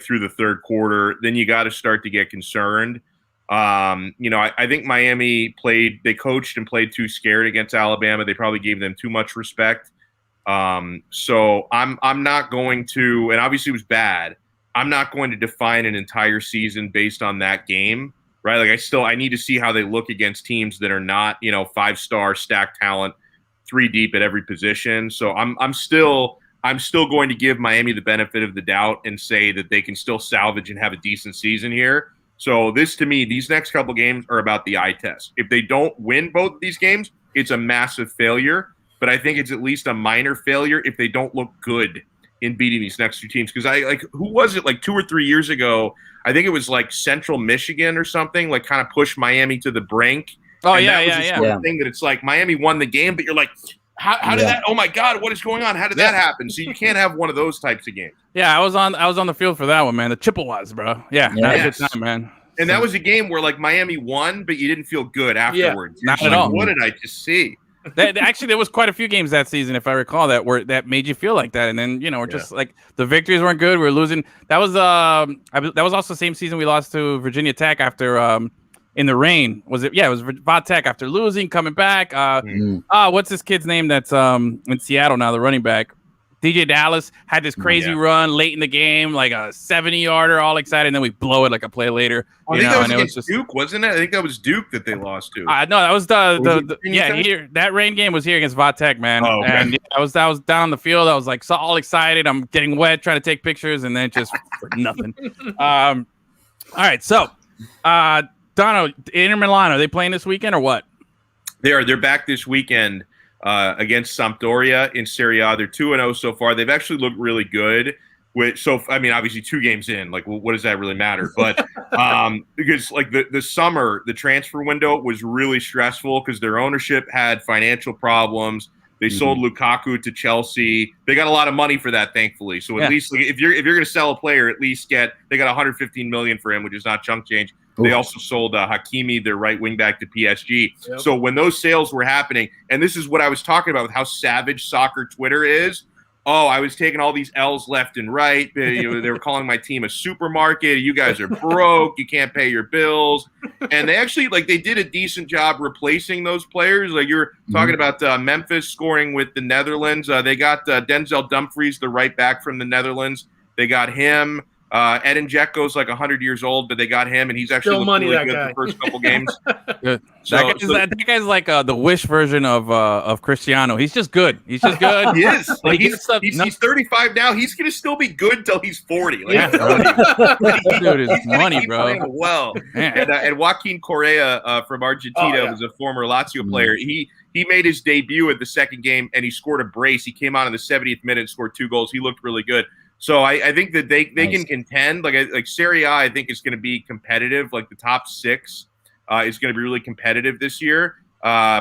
[SPEAKER 4] through the third quarter, then you got to start to get concerned. I think Miami they coached and played too scared against Alabama. They probably gave them too much respect. So I'm not going to, and obviously it was bad. I'm not going to define an entire season based on that game, right? I need to see how they look against teams that are not, 5-star stacked talent, 3 deep at every position. So I'm still going to give Miami the benefit of the doubt and say that they can still salvage and have a decent season here. So to me, these next couple games are about the eye test. If they don't win both of these games, it's a massive failure. But I think it's at least a minor failure if they don't look good in beating these next 2 teams. Because who was it 2 or 3 years ago? I think it was Central Michigan or something, kind of pushed Miami to the brink.
[SPEAKER 3] Oh,
[SPEAKER 4] and
[SPEAKER 3] yeah,
[SPEAKER 4] that was the sort of thing that it's Miami won the game, but you're like, how did that? Oh my God, what is going on? How did that happen? So you can't have one of those types of games.
[SPEAKER 3] Yeah, I was on the field for that one, man. The Chippewas, bro. Yeah, that was a good time, man.
[SPEAKER 4] And that was a game where Miami won, but you didn't feel good afterwards.
[SPEAKER 3] Not at all.
[SPEAKER 4] What did I just see?
[SPEAKER 3] Actually, there was quite a few games that season, if I recall, that made you feel like that. And then we're just the victories weren't good. We were losing. That was also the same season we lost to Virginia Tech after in the rain. Was it? Yeah, it was Va Tech after losing, coming back. What's this kid's name that's in Seattle now, the running back? DJ Dallas had this crazy run late in the game, a 70-yarder, all excited, and then we blow it a play later.
[SPEAKER 4] I think that was against Duke, wasn't it? I think that was Duke that they lost to.
[SPEAKER 3] No, that was here. That rain game was here against Va Tech, man.
[SPEAKER 4] Oh, okay.
[SPEAKER 3] And I was down on the field. I was all excited. I'm getting wet, trying to take pictures, and then just for nothing. All right, so Donno, Inter Milan, are they playing this weekend or what?
[SPEAKER 4] They're back this weekend. Against Sampdoria in Serie A. They're 2-0 so far. They've actually looked really good. Obviously 2 games in, what does that really matter? But because the summer, the transfer window was really stressful because their ownership had financial problems. They sold Lukaku to Chelsea. They got a lot of money for that, thankfully. So at least if you're going to sell a player, at least they got $115 million for him, which is not chunk change. They also sold Hakimi, their right wing back, to PSG. Yep. So when those sales were happening, and this is what I was talking about with how savage soccer Twitter is. Oh, I was taking all these L's left and right. They were calling my team a supermarket. You guys are broke. You can't pay your bills. And they actually they did a decent job replacing those players. You're talking about Memphis scoring with the Netherlands. They got Denzel Dumfries, the right back from the Netherlands. They got him. Edin Dzeko's 100 years old, but they got him, and he's actually looked really good the first couple games.
[SPEAKER 3] Good. That guy's the Wish version of Cristiano. He's just good. He
[SPEAKER 4] is. He's 35 now. He's going to still be good till he's 40.
[SPEAKER 3] Dude is money, bro.
[SPEAKER 4] Well, and Joaquin Correa from Argentina was a former Lazio player. He made his debut at the second game, and he scored a brace. He came on in the 70th minute and scored 2 goals. He looked really good. So I think that they can contend. Like Serie A, I think is going to be competitive. The top 6 is going to be really competitive this year.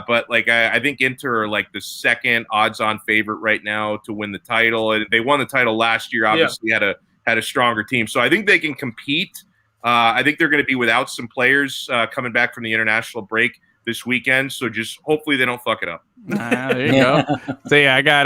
[SPEAKER 4] But like I think Inter are like the second odds-on favorite right now to win the title. And they won the title last year. Obviously, had a stronger team, so I think they can compete. I think they're going to be without some players coming back from the international break this weekend. So just hopefully they don't fuck it up.
[SPEAKER 3] There you go. So yeah, I got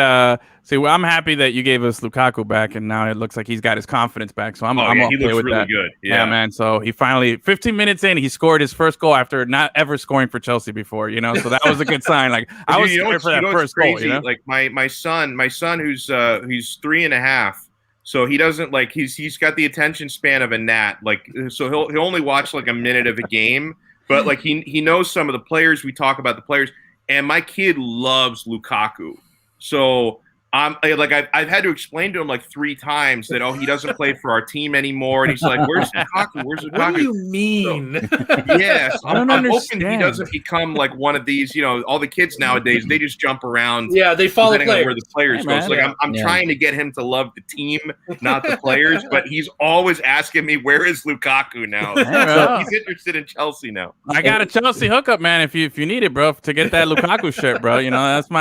[SPEAKER 3] I'm happy that you gave us Lukaku back, and now it looks like he's got his confidence back. So I'm
[SPEAKER 4] he
[SPEAKER 3] okay
[SPEAKER 4] looks
[SPEAKER 3] with
[SPEAKER 4] really
[SPEAKER 3] that.
[SPEAKER 4] good.
[SPEAKER 3] Yeah, man. So he finally, 15 minutes in, he scored his first goal after not ever scoring for Chelsea before. So that was a good sign. Like I was scared for that first goal.
[SPEAKER 4] Like my son who's 3.5. So he doesn't like he's got the attention span of a gnat. Like so he'll only watch like a minute of a game, but like he knows some of the players. We talk about the players, and my kid loves Lukaku. So I've had to explain to him like 3 times that he doesn't play for our team anymore, and he's like, "Where's Lukaku? Where's Lukaku?"
[SPEAKER 5] What do you mean?
[SPEAKER 4] So, yes,
[SPEAKER 3] I'm
[SPEAKER 4] hoping he doesn't become like one of these. All the kids nowadays, they just jump around.
[SPEAKER 5] Yeah, they follow
[SPEAKER 4] players. Where the players go. So, like I'm trying to get him to love the team, not the players. But he's always asking me, "Where is Lukaku now?" So he's interested in Chelsea now.
[SPEAKER 3] I got a Chelsea hookup, man. If you need it, bro, to get that Lukaku shirt, bro. That's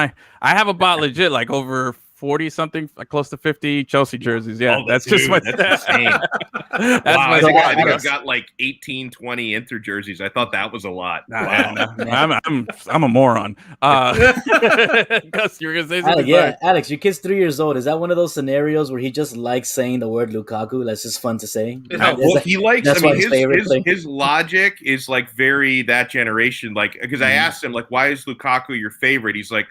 [SPEAKER 3] I have about legit like over 40 something, like close to 50 Chelsea jerseys. Yeah, that's insane. That's
[SPEAKER 4] wow, I think I've got like 18, 20 Inter jerseys. I thought that was a lot.
[SPEAKER 3] Wow. I'm a moron. Gus, you were gonna say something?
[SPEAKER 2] Alex, your kid's 3 years old. Is that one of those scenarios where he just likes saying the word Lukaku? That's just fun to say.
[SPEAKER 4] He likes. I mean, his logic is like very that generation. Like because I asked him like, why is Lukaku your favorite? He's like,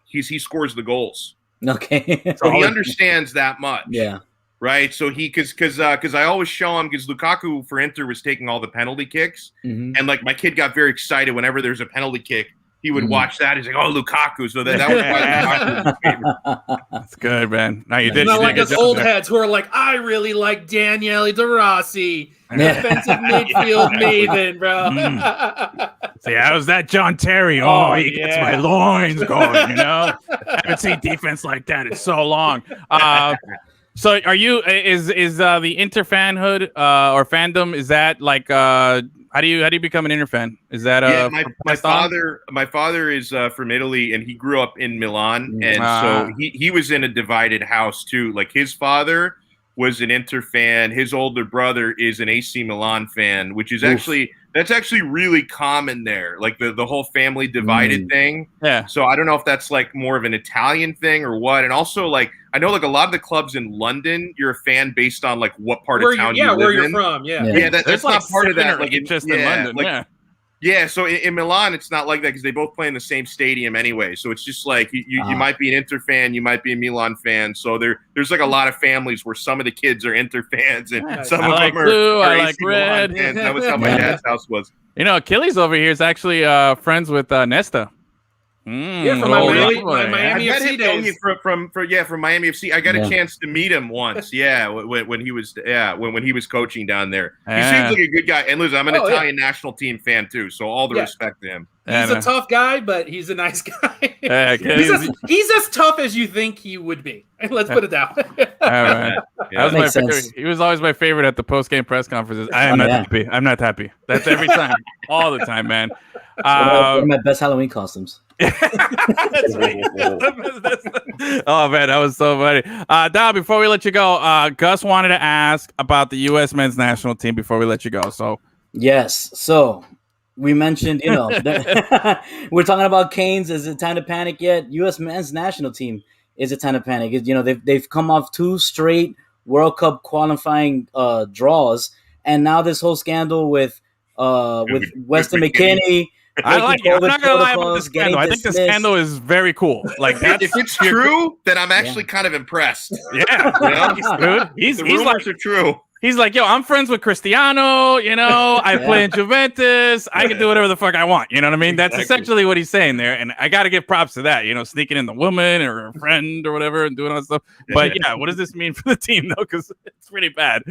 [SPEAKER 4] he scores the goals.
[SPEAKER 2] Okay.
[SPEAKER 4] So he understands that much.
[SPEAKER 2] Yeah.
[SPEAKER 4] Right. So because I always show him because Lukaku for Inter was taking all the penalty kicks, and like my kid got very excited whenever there's a penalty kick. He would watch that. He's like, "Oh, Lukaku!" So that was why Lukaku was his favorite.
[SPEAKER 3] That's good, man. No, you did.
[SPEAKER 5] Not like us old heads who are like, "I really like Daniele De Rossi, defensive midfield maven, bro."
[SPEAKER 3] See, how's that John Terry? He gets my loins going. I haven't seen defense like that in so long. So, are you? Is the Inter fanhood or fandom? Is that like? How do you become an Inter fan? Is that
[SPEAKER 4] my father is from Italy and he grew up in Milan, and so he was in a divided house too. Like his father was an Inter fan, his older brother is an AC Milan fan, which is actually really common there. Like the whole family divided thing.
[SPEAKER 3] Yeah.
[SPEAKER 4] So I don't know if that's like more of an Italian thing or what. And also like I know like a lot of the clubs in London, you're a fan based on like what part of town you live in.
[SPEAKER 5] Where you're from.
[SPEAKER 4] Yeah, that's not part of that. Like
[SPEAKER 3] just in London.
[SPEAKER 4] Like, yeah, so in Milan, it's not like that because they both play in the same stadium anyway. So it's just like you might be an Inter fan, you might be a Milan fan. So there's like a lot of families where some of the kids are Inter fans and some of them are
[SPEAKER 3] blue, I like
[SPEAKER 4] AC
[SPEAKER 3] red.
[SPEAKER 4] Milan fans. That was how my dad's house was.
[SPEAKER 3] Achilles over here is actually friends with Nesta.
[SPEAKER 5] From my Miami FC days.
[SPEAKER 4] From Miami FC. I got a chance to meet him once. When he was coaching down there. He seems like a good guy. And listen, I'm an Italian national team fan too, so all the respect to him.
[SPEAKER 5] He's a tough guy, but he's a nice guy. He's as tough as you think he would be. Let's put it that way.
[SPEAKER 3] That was my favorite. He was always my favorite at the post-game press conferences. I'm not happy. That's every time, all the time, man.
[SPEAKER 2] One of my best Halloween costumes.
[SPEAKER 3] That's right. Oh man, that was so funny. Dal, before we let you go, Gus wanted to ask about the U.S. men's national team before we let you go. So
[SPEAKER 2] yes, so we mentioned, we're talking about Canes. Is it time to panic yet? U.S. men's national team, is it time to panic? They've come off 2 straight World Cup qualifying draws, and now this whole scandal with Weston McKennie.
[SPEAKER 3] I'm not gonna lie about the scandal. I think the scandal is very cool. Like,
[SPEAKER 4] if it's true, then I'm actually kind of impressed.
[SPEAKER 3] Yeah,
[SPEAKER 4] He's like, are true.
[SPEAKER 3] He's like, yo, I'm friends with Cristiano. I play in Juventus. I can do whatever the fuck I want. You know what I mean? That's essentially what he's saying there, and I got to give props to that. Sneaking in the woman or a friend or whatever and doing all that stuff. But what does this mean for the team though? Because it's pretty bad.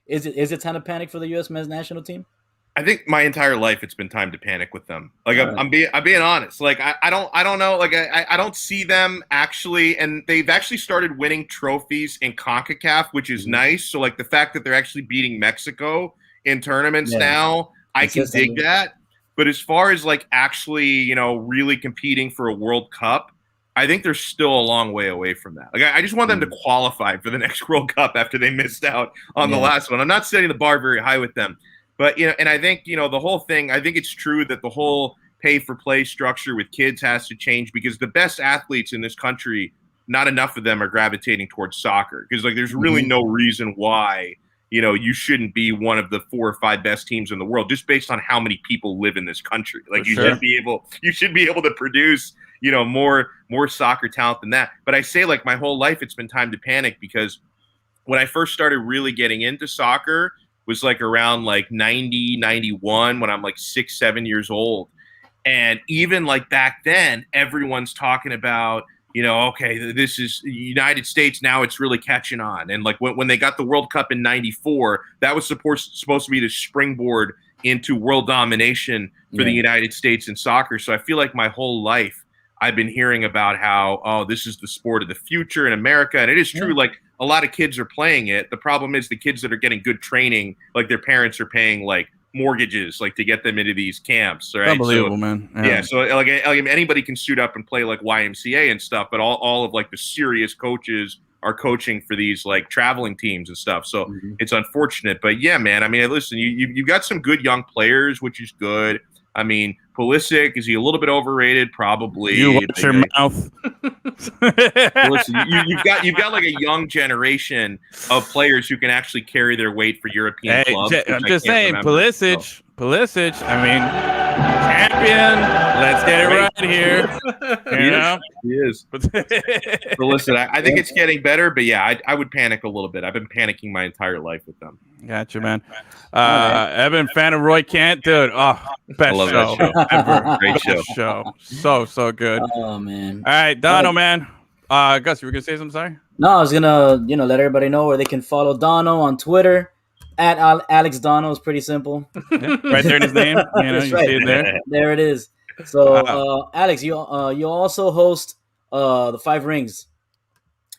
[SPEAKER 2] Is it time to panic for the U.S. men's national team?
[SPEAKER 4] I think my entire life it's been time to panic with them. Like I'm being honest. Like I don't know. Like I don't see them actually, and they've actually started winning trophies in CONCACAF, which is nice. So like the fact that they're actually beating Mexico in tournaments now, I can dig that. But as far as like actually, really competing for a World Cup, I think they're still a long way away from that. Like, I just want them to qualify for the next World Cup after they missed out on the last one. I'm not setting the bar very high with them, but and I think the whole thing. I think it's true that the whole pay for play structure with kids has to change, because the best athletes in this country, not enough of them are gravitating towards soccer, because like there's really no reason why you shouldn't be one of the 4 or 5 best teams in the world just based on how many people live in this country. Like should be able to produce more soccer talent than that. But I say, like, my whole life it's been time to panic, because when I first started really getting into soccer was like around like 90, 91, when I'm like 6, 7 years old. And even like back then, everyone's talking about, okay, this is the United States. Now it's really catching on. And like when they got the World Cup in 94, that was supposed to be the springboard into world domination for the United States in soccer. So I feel like my whole life I've been hearing about how, this is the sport of the future in America. And it is true. Like, a lot of kids are playing it. The problem is the kids that are getting good training, like their parents are paying like mortgages, like to get them into these camps. Right?
[SPEAKER 3] Unbelievable, man.
[SPEAKER 4] Yeah. So like anybody can suit up and play like YMCA and stuff, but all of like the serious coaches are coaching for these like traveling teams and stuff. So it's unfortunate, but yeah, man. I mean, listen, you got some good young players, which is good. I mean, Pulisic, is he a little bit overrated? Probably.
[SPEAKER 3] You watch your mouth.
[SPEAKER 4] Listen, you've got like a young generation of players who can actually carry their weight for European clubs.
[SPEAKER 3] I'm just saying, Pulisic. I mean, champion. Let's get it right here.
[SPEAKER 4] He is. So listen, I think it's getting better, but yeah, I would panic a little bit. I've been panicking my entire life with them.
[SPEAKER 3] Gotcha, man. Evan, fan of Roy Kent, dude. Oh, best show ever.
[SPEAKER 4] Great
[SPEAKER 3] show. So good.
[SPEAKER 2] Oh man.
[SPEAKER 3] All right, Donno, man. Gus, you were gonna say something? Sorry.
[SPEAKER 2] No, I was gonna, let everybody know where they can follow Donno on Twitter. At Alex Donno is pretty simple.
[SPEAKER 3] Yeah, right there in his name. You see it there.
[SPEAKER 2] There it is. So, Alex, you also host the 5 Rings.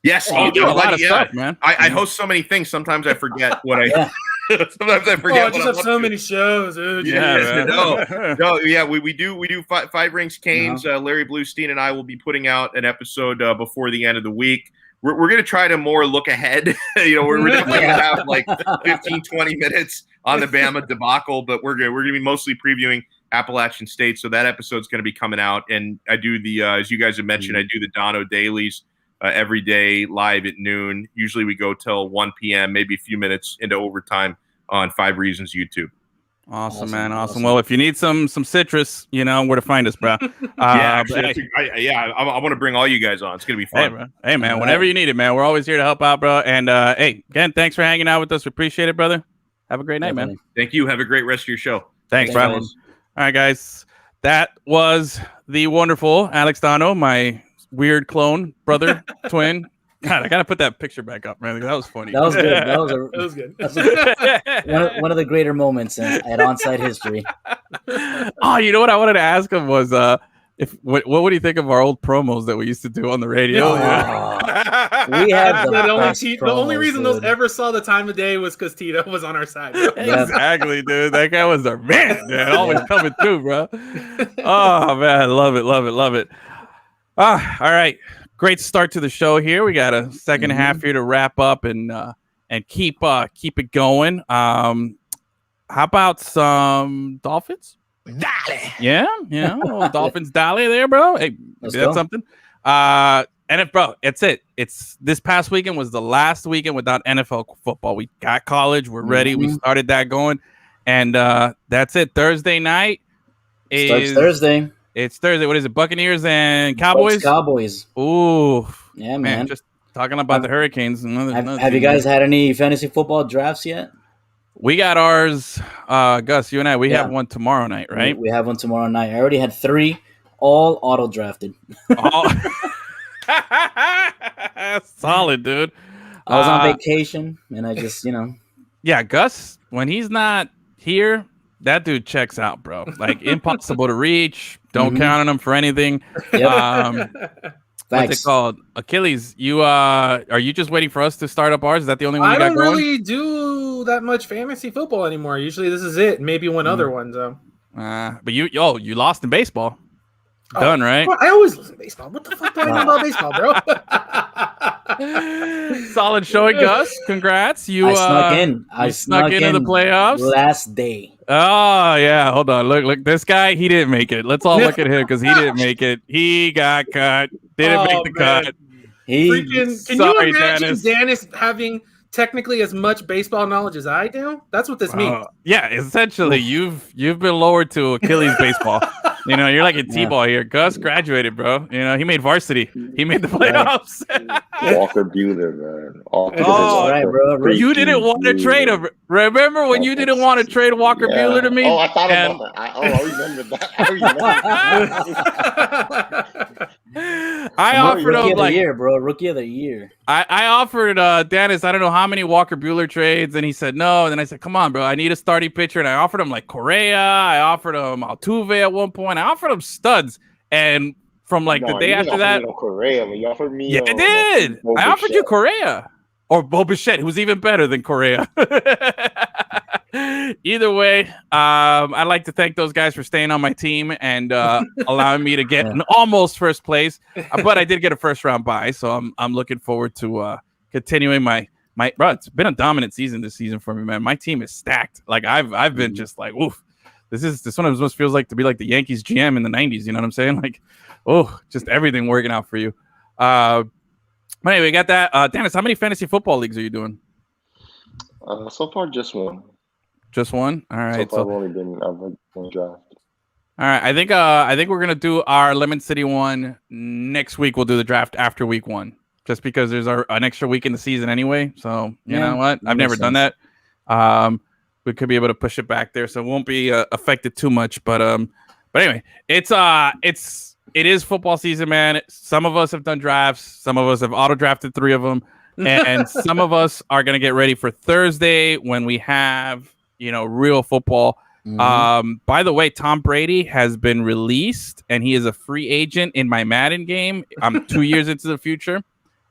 [SPEAKER 4] Yes,
[SPEAKER 3] you do a lot of stuff, man.
[SPEAKER 4] I host so many things. Sometimes I forget what I. Sometimes I forget.
[SPEAKER 5] I just have so many shows, dude.
[SPEAKER 3] Yeah,
[SPEAKER 4] no, yeah. We do 5 Rings Canes. Larry Bluestein and I will be putting out an episode before the end of the week. We're going to try to more look ahead. We're definitely going to have like 15, 20 minutes on the Bama debacle, but we're going to be mostly previewing Appalachian State. So that episode's going to be coming out. And I do as you guys have mentioned, I do the Donno Dailies every day live at noon. Usually we go till 1 p.m., maybe a few minutes into overtime on 5 Reasons YouTube.
[SPEAKER 3] Awesome, man. Awesome. Well, if you need some citrus, you know where to find us, bro.
[SPEAKER 4] I want to bring all you guys on. It's going to be fun.
[SPEAKER 3] Hey, man, whenever you need it, man. We're always here to help out, bro. And, hey, again, thanks for hanging out with us. We appreciate it, brother. Have a great night, man.
[SPEAKER 4] Thank you. Have a great rest of your show.
[SPEAKER 3] Thanks, bro. All right, guys. That was the wonderful Alex Donno, my weird clone, brother, twin. God, I gotta put that picture back up, man. That was funny.
[SPEAKER 2] That was good. That was good. One of the greater moments at Onside history.
[SPEAKER 3] Oh, you know what I wanted to ask him was, what would he think of our old promos that we used to do on the radio?
[SPEAKER 2] We had
[SPEAKER 5] the only reason those ever saw the time of day was because Tito was on our side.
[SPEAKER 3] Exactly, dude. That guy was our man. Always coming through, bro. Oh man, love it. All right. Great start to the show here. We got a second half here to wrap up and keep it going. How about some Dolphins?
[SPEAKER 2] Dale.
[SPEAKER 3] Yeah, Dolphins Dale there, bro. Hey, maybe that's something. And it's it. It's this past weekend was the last weekend without NFL football. We got college. We're ready. We started that going, and that's it. Thursday night
[SPEAKER 2] starts Thursday.
[SPEAKER 3] It's Thursday. What is it? Buccaneers and Cowboys?
[SPEAKER 2] Cowboys.
[SPEAKER 3] Ooh.
[SPEAKER 2] Yeah, man.
[SPEAKER 3] Just talking about the Hurricanes.
[SPEAKER 2] Have you guys had any fantasy football drafts yet?
[SPEAKER 3] We got ours, Gus, you and I. We have one tomorrow night, right?
[SPEAKER 2] We have one tomorrow night. I already had 3, all auto-drafted.
[SPEAKER 3] Solid, dude.
[SPEAKER 2] I was on vacation, and I just,
[SPEAKER 3] Yeah, Gus, when he's not here, that dude checks out, bro. Like, impossible to reach. Don't count on him for anything. Yep. What's it called? Achilles, are you just waiting for us to start up ours? Is that the only one you got going?
[SPEAKER 5] I don't really do that much fantasy football anymore. Usually this is it. Maybe one other one, though.
[SPEAKER 3] But you lost in baseball. Done, right?
[SPEAKER 5] I always lose in baseball. What the fuck do I know about baseball, bro?
[SPEAKER 3] Solid showing, Gus. Congrats. I snuck into the playoffs
[SPEAKER 2] last day.
[SPEAKER 3] Oh yeah, hold on. Look, this guy, he didn't make it. Let's all look at him because he didn't make it. He got cut. Didn't make the cut.
[SPEAKER 5] Can you imagine Dennis having technically as much baseball knowledge as I do? That's what this means.
[SPEAKER 3] Yeah, essentially, you've been lowered to Achilles baseball. You're like a T-ball here. Gus graduated, bro. He made varsity. He made the playoffs.
[SPEAKER 1] Walker Buehler, man.
[SPEAKER 2] Right, bro.
[SPEAKER 3] You didn't want to trade him. Remember when you didn't want to trade Walker Buehler to me?
[SPEAKER 1] Oh, I thought about that. I remember that.
[SPEAKER 3] I offered him
[SPEAKER 2] Rookie of the year.
[SPEAKER 3] I offered Dennis, I don't know how many Walker Buehler trades, and he said no. And then I said, come on, bro, I need a starting pitcher. And I offered him like Correa. I offered him Altuve at one point. I offered him studs. And from the day after that,
[SPEAKER 1] Correa. You offered me.
[SPEAKER 3] Yeah, I did. I offered you Correa or Bo Bichette, who's even better than Correa. Either way, I'd like to thank those guys for staying on my team and allowing me to get an almost first place. But I did get a first round bye, so I'm looking forward to continuing my. Bro, it's been a dominant season this season for me, man. My team is stacked. Like I've been just like, oof. This one almost feels like to be like the Yankees GM in the 90s. You know what I'm saying? Like, just everything working out for you. But anyway, we got that. Dennis, how many fantasy football leagues are you doing?
[SPEAKER 1] So far, just one.
[SPEAKER 3] Just one? All right.
[SPEAKER 1] So far, I've only been draft.
[SPEAKER 3] All right. I think we're gonna do our Lemon City one next week. We'll do the draft after week 1, just because there's an extra week in the season anyway. So you know what? I've never done that. We could be able to push it back there, so it won't be affected too much. But anyway, it is football season, man. Some of us have done drafts. Some of us have auto drafted 3 of them, and some of us are gonna get ready for Thursday when we have real football. Mm-hmm. By the way, Tom Brady has been released, and he is a free agent in my Madden game. I'm 2 years into the future.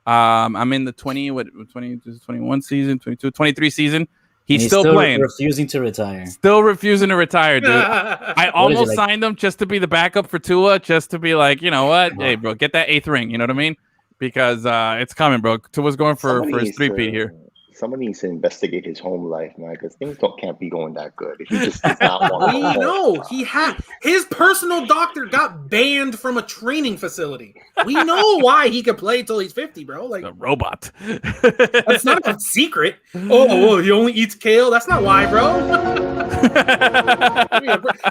[SPEAKER 3] I'm in the 21 season, 22, 23 season. He's still playing.
[SPEAKER 2] Refusing to retire.
[SPEAKER 3] Still refusing to retire, dude. I almost signed him just to be the backup for Tua, just to be like, you know what? Hey, bro, get that 8th ring. You know what I mean? Because it's coming, bro. Tua's going for his 3-peat here.
[SPEAKER 1] Somebody needs to investigate his home life, man, because things can't be going that good. If he just does not want to.
[SPEAKER 5] We know his personal doctor got banned from a training facility. We know why he could play till he's 50, bro. Like
[SPEAKER 3] a robot.
[SPEAKER 5] That's not a secret. Oh, he only eats kale. That's not why, bro.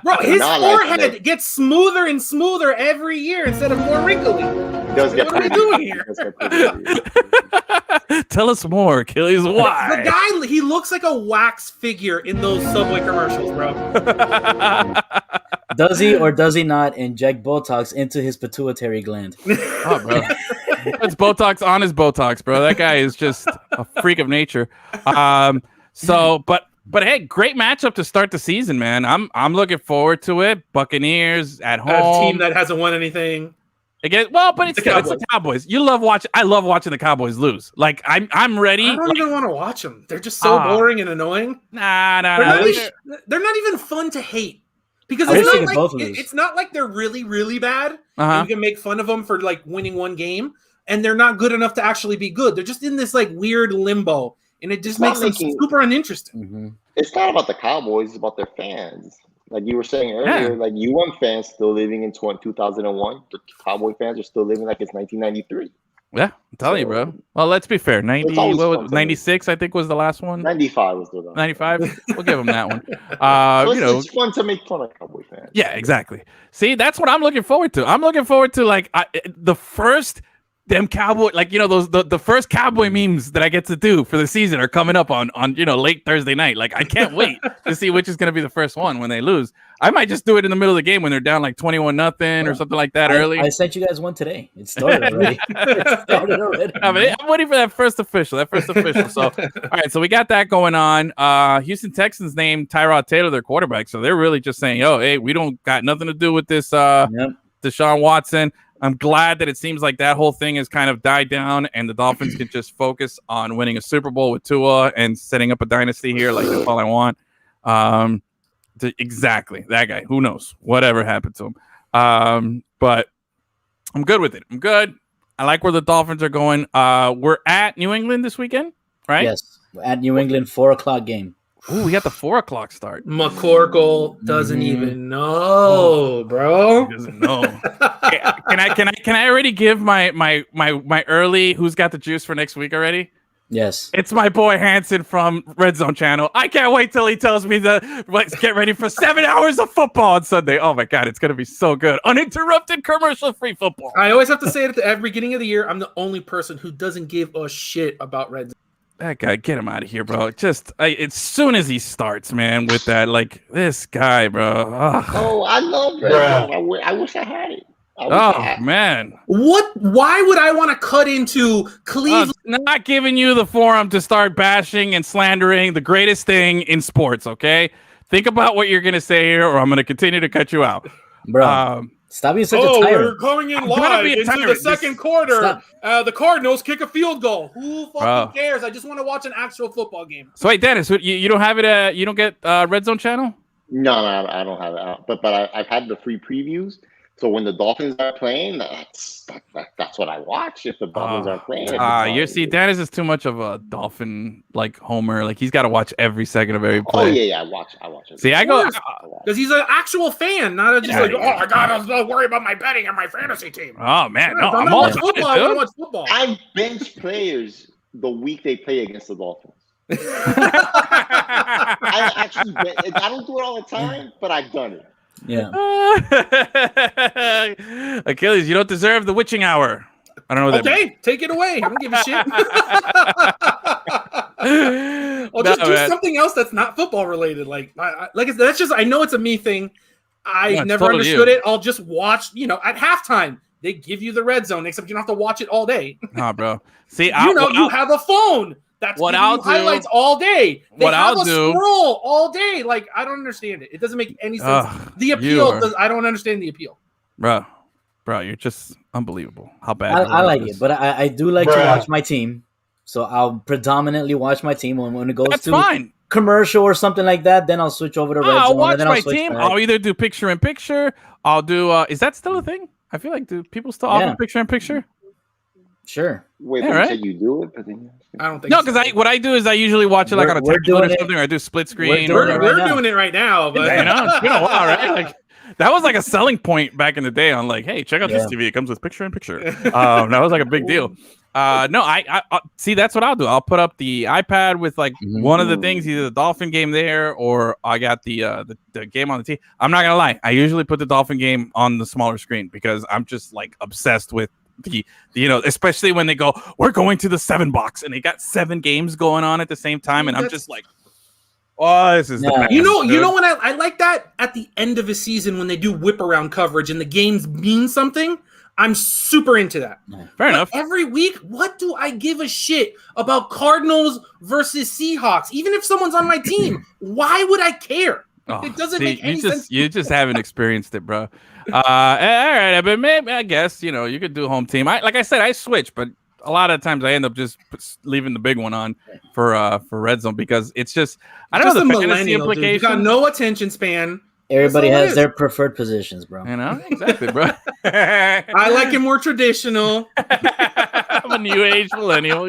[SPEAKER 5] Bro, his forehead gets smoother and smoother every year instead of more wrinkly. What are we doing here?
[SPEAKER 3] Tell us more, Achilles. Why?
[SPEAKER 5] The guy, he looks like a wax figure in those Subway commercials, bro.
[SPEAKER 2] Does he or does he not inject Botox into his pituitary gland?
[SPEAKER 3] Oh, bro. It's Botox on his Botox, bro. That guy is just a freak of nature. But hey, great matchup to start the season, man. I'm looking forward to it. Buccaneers at home.
[SPEAKER 5] A team that hasn't won anything.
[SPEAKER 3] Again, but it's the Cowboys. I love watching the Cowboys lose. Like I'm ready.
[SPEAKER 5] I don't even want to watch them. They're just so boring and annoying.
[SPEAKER 3] Nah.
[SPEAKER 5] They're not even fun to hate because it's not like they're really, really bad. And you can make fun of them for like winning one game, and they're not good enough to actually be good. They're just in this like weird limbo, and it just makes them super uninteresting.
[SPEAKER 2] Mm-hmm.
[SPEAKER 1] It's not about the Cowboys; it's about their fans. Like you were saying earlier, like U1 fans still living in 2001. The Cowboy fans are still living like it's 1993.
[SPEAKER 3] Yeah, I'm telling you, bro. Well, let's be fair. 96, I think, was the last one.
[SPEAKER 1] 95 was the last
[SPEAKER 3] 95? We'll give them that one.
[SPEAKER 1] It's fun to make fun of Cowboy fans.
[SPEAKER 3] Yeah, exactly. See, that's what I'm looking forward to. I'm looking forward to, like, the first... Them Cowboy, like, those the first Cowboy memes that I get to do for the season are coming up on late Thursday night. Like, I can't wait to see which is going to be the first one when they lose. I might just do it in the middle of the game when they're down like 21-0 or something like that early.
[SPEAKER 2] I sent you guys one today. It started already.
[SPEAKER 3] I'm waiting for that first official. So, all right, so we got that going on. Houston Texans named Tyrod Taylor their quarterback, so they're really just saying, "Oh, hey, we don't got nothing to do with this." Deshaun Watson. I'm glad that it seems like that whole thing has kind of died down and the Dolphins can just focus on winning a Super Bowl with Tua and setting up a dynasty here. Like, that's all I want. Exactly. That guy. Who knows? Whatever happened to him. But I'm good with it. I'm good. I like where the Dolphins are going. We're at New England this weekend, right?
[SPEAKER 2] Yes. We're at New England, 4:00 game.
[SPEAKER 3] Ooh, we got the 4:00 start.
[SPEAKER 5] McCorkle doesn't even know, bro.
[SPEAKER 3] He doesn't know. Can I already give my early who's got the juice for next week already?
[SPEAKER 2] Yes.
[SPEAKER 3] It's my boy Hanson from Red Zone Channel. I can't wait till he tells me let's get ready for 7 hours of football on Sunday. Oh my God, it's gonna be so good. Uninterrupted commercial-free football.
[SPEAKER 5] I always have to say it at the beginning of the year. I'm the only person who doesn't give a shit about Red Zone.
[SPEAKER 3] That guy, get him out of here, bro. Just as soon as he starts, man, with that, like this guy, bro. Ugh.
[SPEAKER 1] Oh, I love Red Zone. I wish I had it.
[SPEAKER 3] Man.
[SPEAKER 5] What? Why would I want to cut into Cleveland?
[SPEAKER 3] Not giving you the forum to start bashing and slandering the greatest thing in sports, okay? Think about what you're going to say here, or I'm going to continue to cut you out.
[SPEAKER 2] Bro, stop being such a tyrant.
[SPEAKER 5] We're coming in live into the second quarter. The Cardinals kick a field goal. Who fucking cares? I just want to watch an actual football game.
[SPEAKER 3] So, wait, Dennis, you don't have it? You don't get Red Zone Channel?
[SPEAKER 1] No, I don't have it. But I've had the free previews. So when the Dolphins are playing, that's what I watch. If the Dolphins are playing,
[SPEAKER 3] Dennis is too much of a Dolphin like homer. Like he's got to watch every second of every play.
[SPEAKER 1] Oh yeah, I watch it.
[SPEAKER 3] See, I go
[SPEAKER 5] because he's an actual fan, not just I gotta worry about my betting and my fantasy team.
[SPEAKER 3] Oh man,
[SPEAKER 5] no, I'm all football. I want to watch football.
[SPEAKER 1] I bench players the week they play against the Dolphins. I actually I don't do it all the time, but I've done it.
[SPEAKER 2] Yeah.
[SPEAKER 3] Achilles, you don't deserve the witching hour. I don't know what that means.
[SPEAKER 5] Take it away. I don't give a shit. Just do something else that's not football related. That's just I know it's a me thing. I've never understood it. I'll just watch, at halftime. They give you the red zone, except you don't have to watch it all day.
[SPEAKER 3] Nah, bro. See,
[SPEAKER 5] you have a phone. That's what I'll do. Highlights all day. Scroll all day. Like I don't understand it. It doesn't make any sense. The appeal. I don't understand the appeal.
[SPEAKER 3] Bro, you're just unbelievable. How bad?
[SPEAKER 2] I like it, but I do like to watch my team. So I'll predominantly watch my team when it goes to commercial or something like that. Then I'll switch over to Red Zone.
[SPEAKER 3] I'll watch my team. I'll either do picture in picture. I'll do. Is that still a thing? I feel like do people still offer picture in picture?
[SPEAKER 2] Sure.
[SPEAKER 1] Wait, you said you do it, but then
[SPEAKER 5] I don't think
[SPEAKER 3] no, because what I do is I usually watch it like on a tablet or something, or I do split screen.
[SPEAKER 5] We're doing it right now, but
[SPEAKER 3] it's been a while, right? Like that was like a selling point back in the day on like, hey, check out this TV. It comes with picture in picture. That was like a big deal. No, I see. That's what I'll do. I'll put up the iPad with like one of the things, either the Dolphin game there, or I got the game on the TV. I'm not gonna lie. I usually put the Dolphin game on the smaller screen because I'm just like obsessed with the especially when they go, we're going to the 7 box and they got 7 games going on at the same time, and I'm just like, oh, this is the best.
[SPEAKER 5] You know when I like that at the end of a season when they do whip around coverage and the games mean something. I'm super into that.
[SPEAKER 3] Fair enough.
[SPEAKER 5] Every week, what do I give a shit about Cardinals versus Seahawks? Even if someone's on my team, why would I care? It doesn't make any sense.
[SPEAKER 3] You just haven't experienced it, bro. All right, but maybe I guess you could do home team. Like I said, I switch, but a lot of times I end up just leaving the big one on for Red Zone because it's just I don't know the fantasy implication.
[SPEAKER 5] You got no attention span.
[SPEAKER 2] Everybody has their preferred positions, bro.
[SPEAKER 3] Exactly, bro.
[SPEAKER 5] I like it more traditional.
[SPEAKER 3] I'm a new age millennial,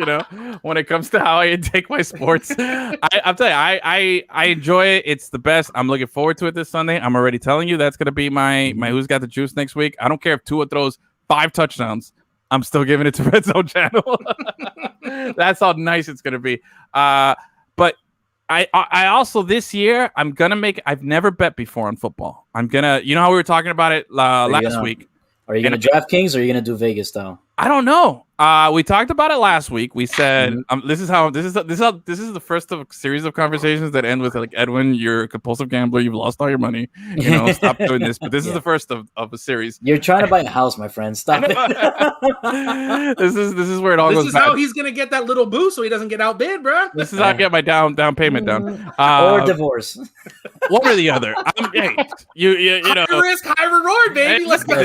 [SPEAKER 3] when it comes to how I take my sports. I'll tell you, I enjoy it. It's the best. I'm looking forward to it this Sunday. I'm already telling you that's going to be my Who's Got the Juice next week. I don't care if Tua throws 5 touchdowns. I'm still giving it to Red Zone Channel. That's how nice it's going to be. But I also this year I've never bet before on football. I'm gonna, how we were talking about it last week.
[SPEAKER 2] Are you gonna DraftKings or are you gonna do Vegas style?
[SPEAKER 3] I don't know. We talked about it last week. We said this is the first of a series of conversations that end with like, Edwin, you're a compulsive gambler. You've lost all your money. Stop doing this. But this is the first of a series.
[SPEAKER 2] You're trying to buy a house, my friend. Stop it.
[SPEAKER 3] This is where it all goes.
[SPEAKER 5] This is how he's gonna get that little boost so he doesn't get outbid, bro.
[SPEAKER 3] This is how I get my down payment down.
[SPEAKER 2] Or divorce.
[SPEAKER 3] One or the other.
[SPEAKER 5] High risk, high reward, baby. Let's go.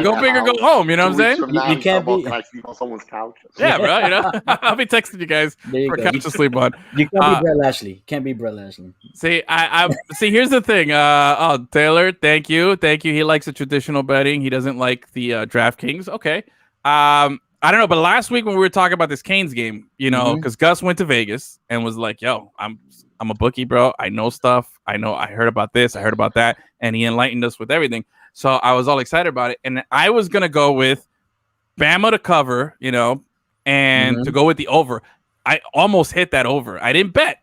[SPEAKER 3] Go big or go home. You know what I'm saying?
[SPEAKER 2] You can't be
[SPEAKER 1] Can I sleep on someone's couch?
[SPEAKER 3] Yeah, bro. You know, I'll be texting you guys for couch to sleep on.
[SPEAKER 2] You can't be Brett Lashley. Can't be Brett Lashley.
[SPEAKER 3] See, I see. Here's the thing. Taylor, thank you. He likes the traditional betting. He doesn't like the DraftKings. Okay. I don't know, but last week when we were talking about this Canes game, you know, because Gus went to Vegas and was like, "Yo, I'm a bookie, bro. I know stuff. I heard about this. I heard about that," and he enlightened us with everything. So I was all excited about it, and I was gonna go with Bama to cover, you know, and to go with the over. I almost hit that over. I didn't bet,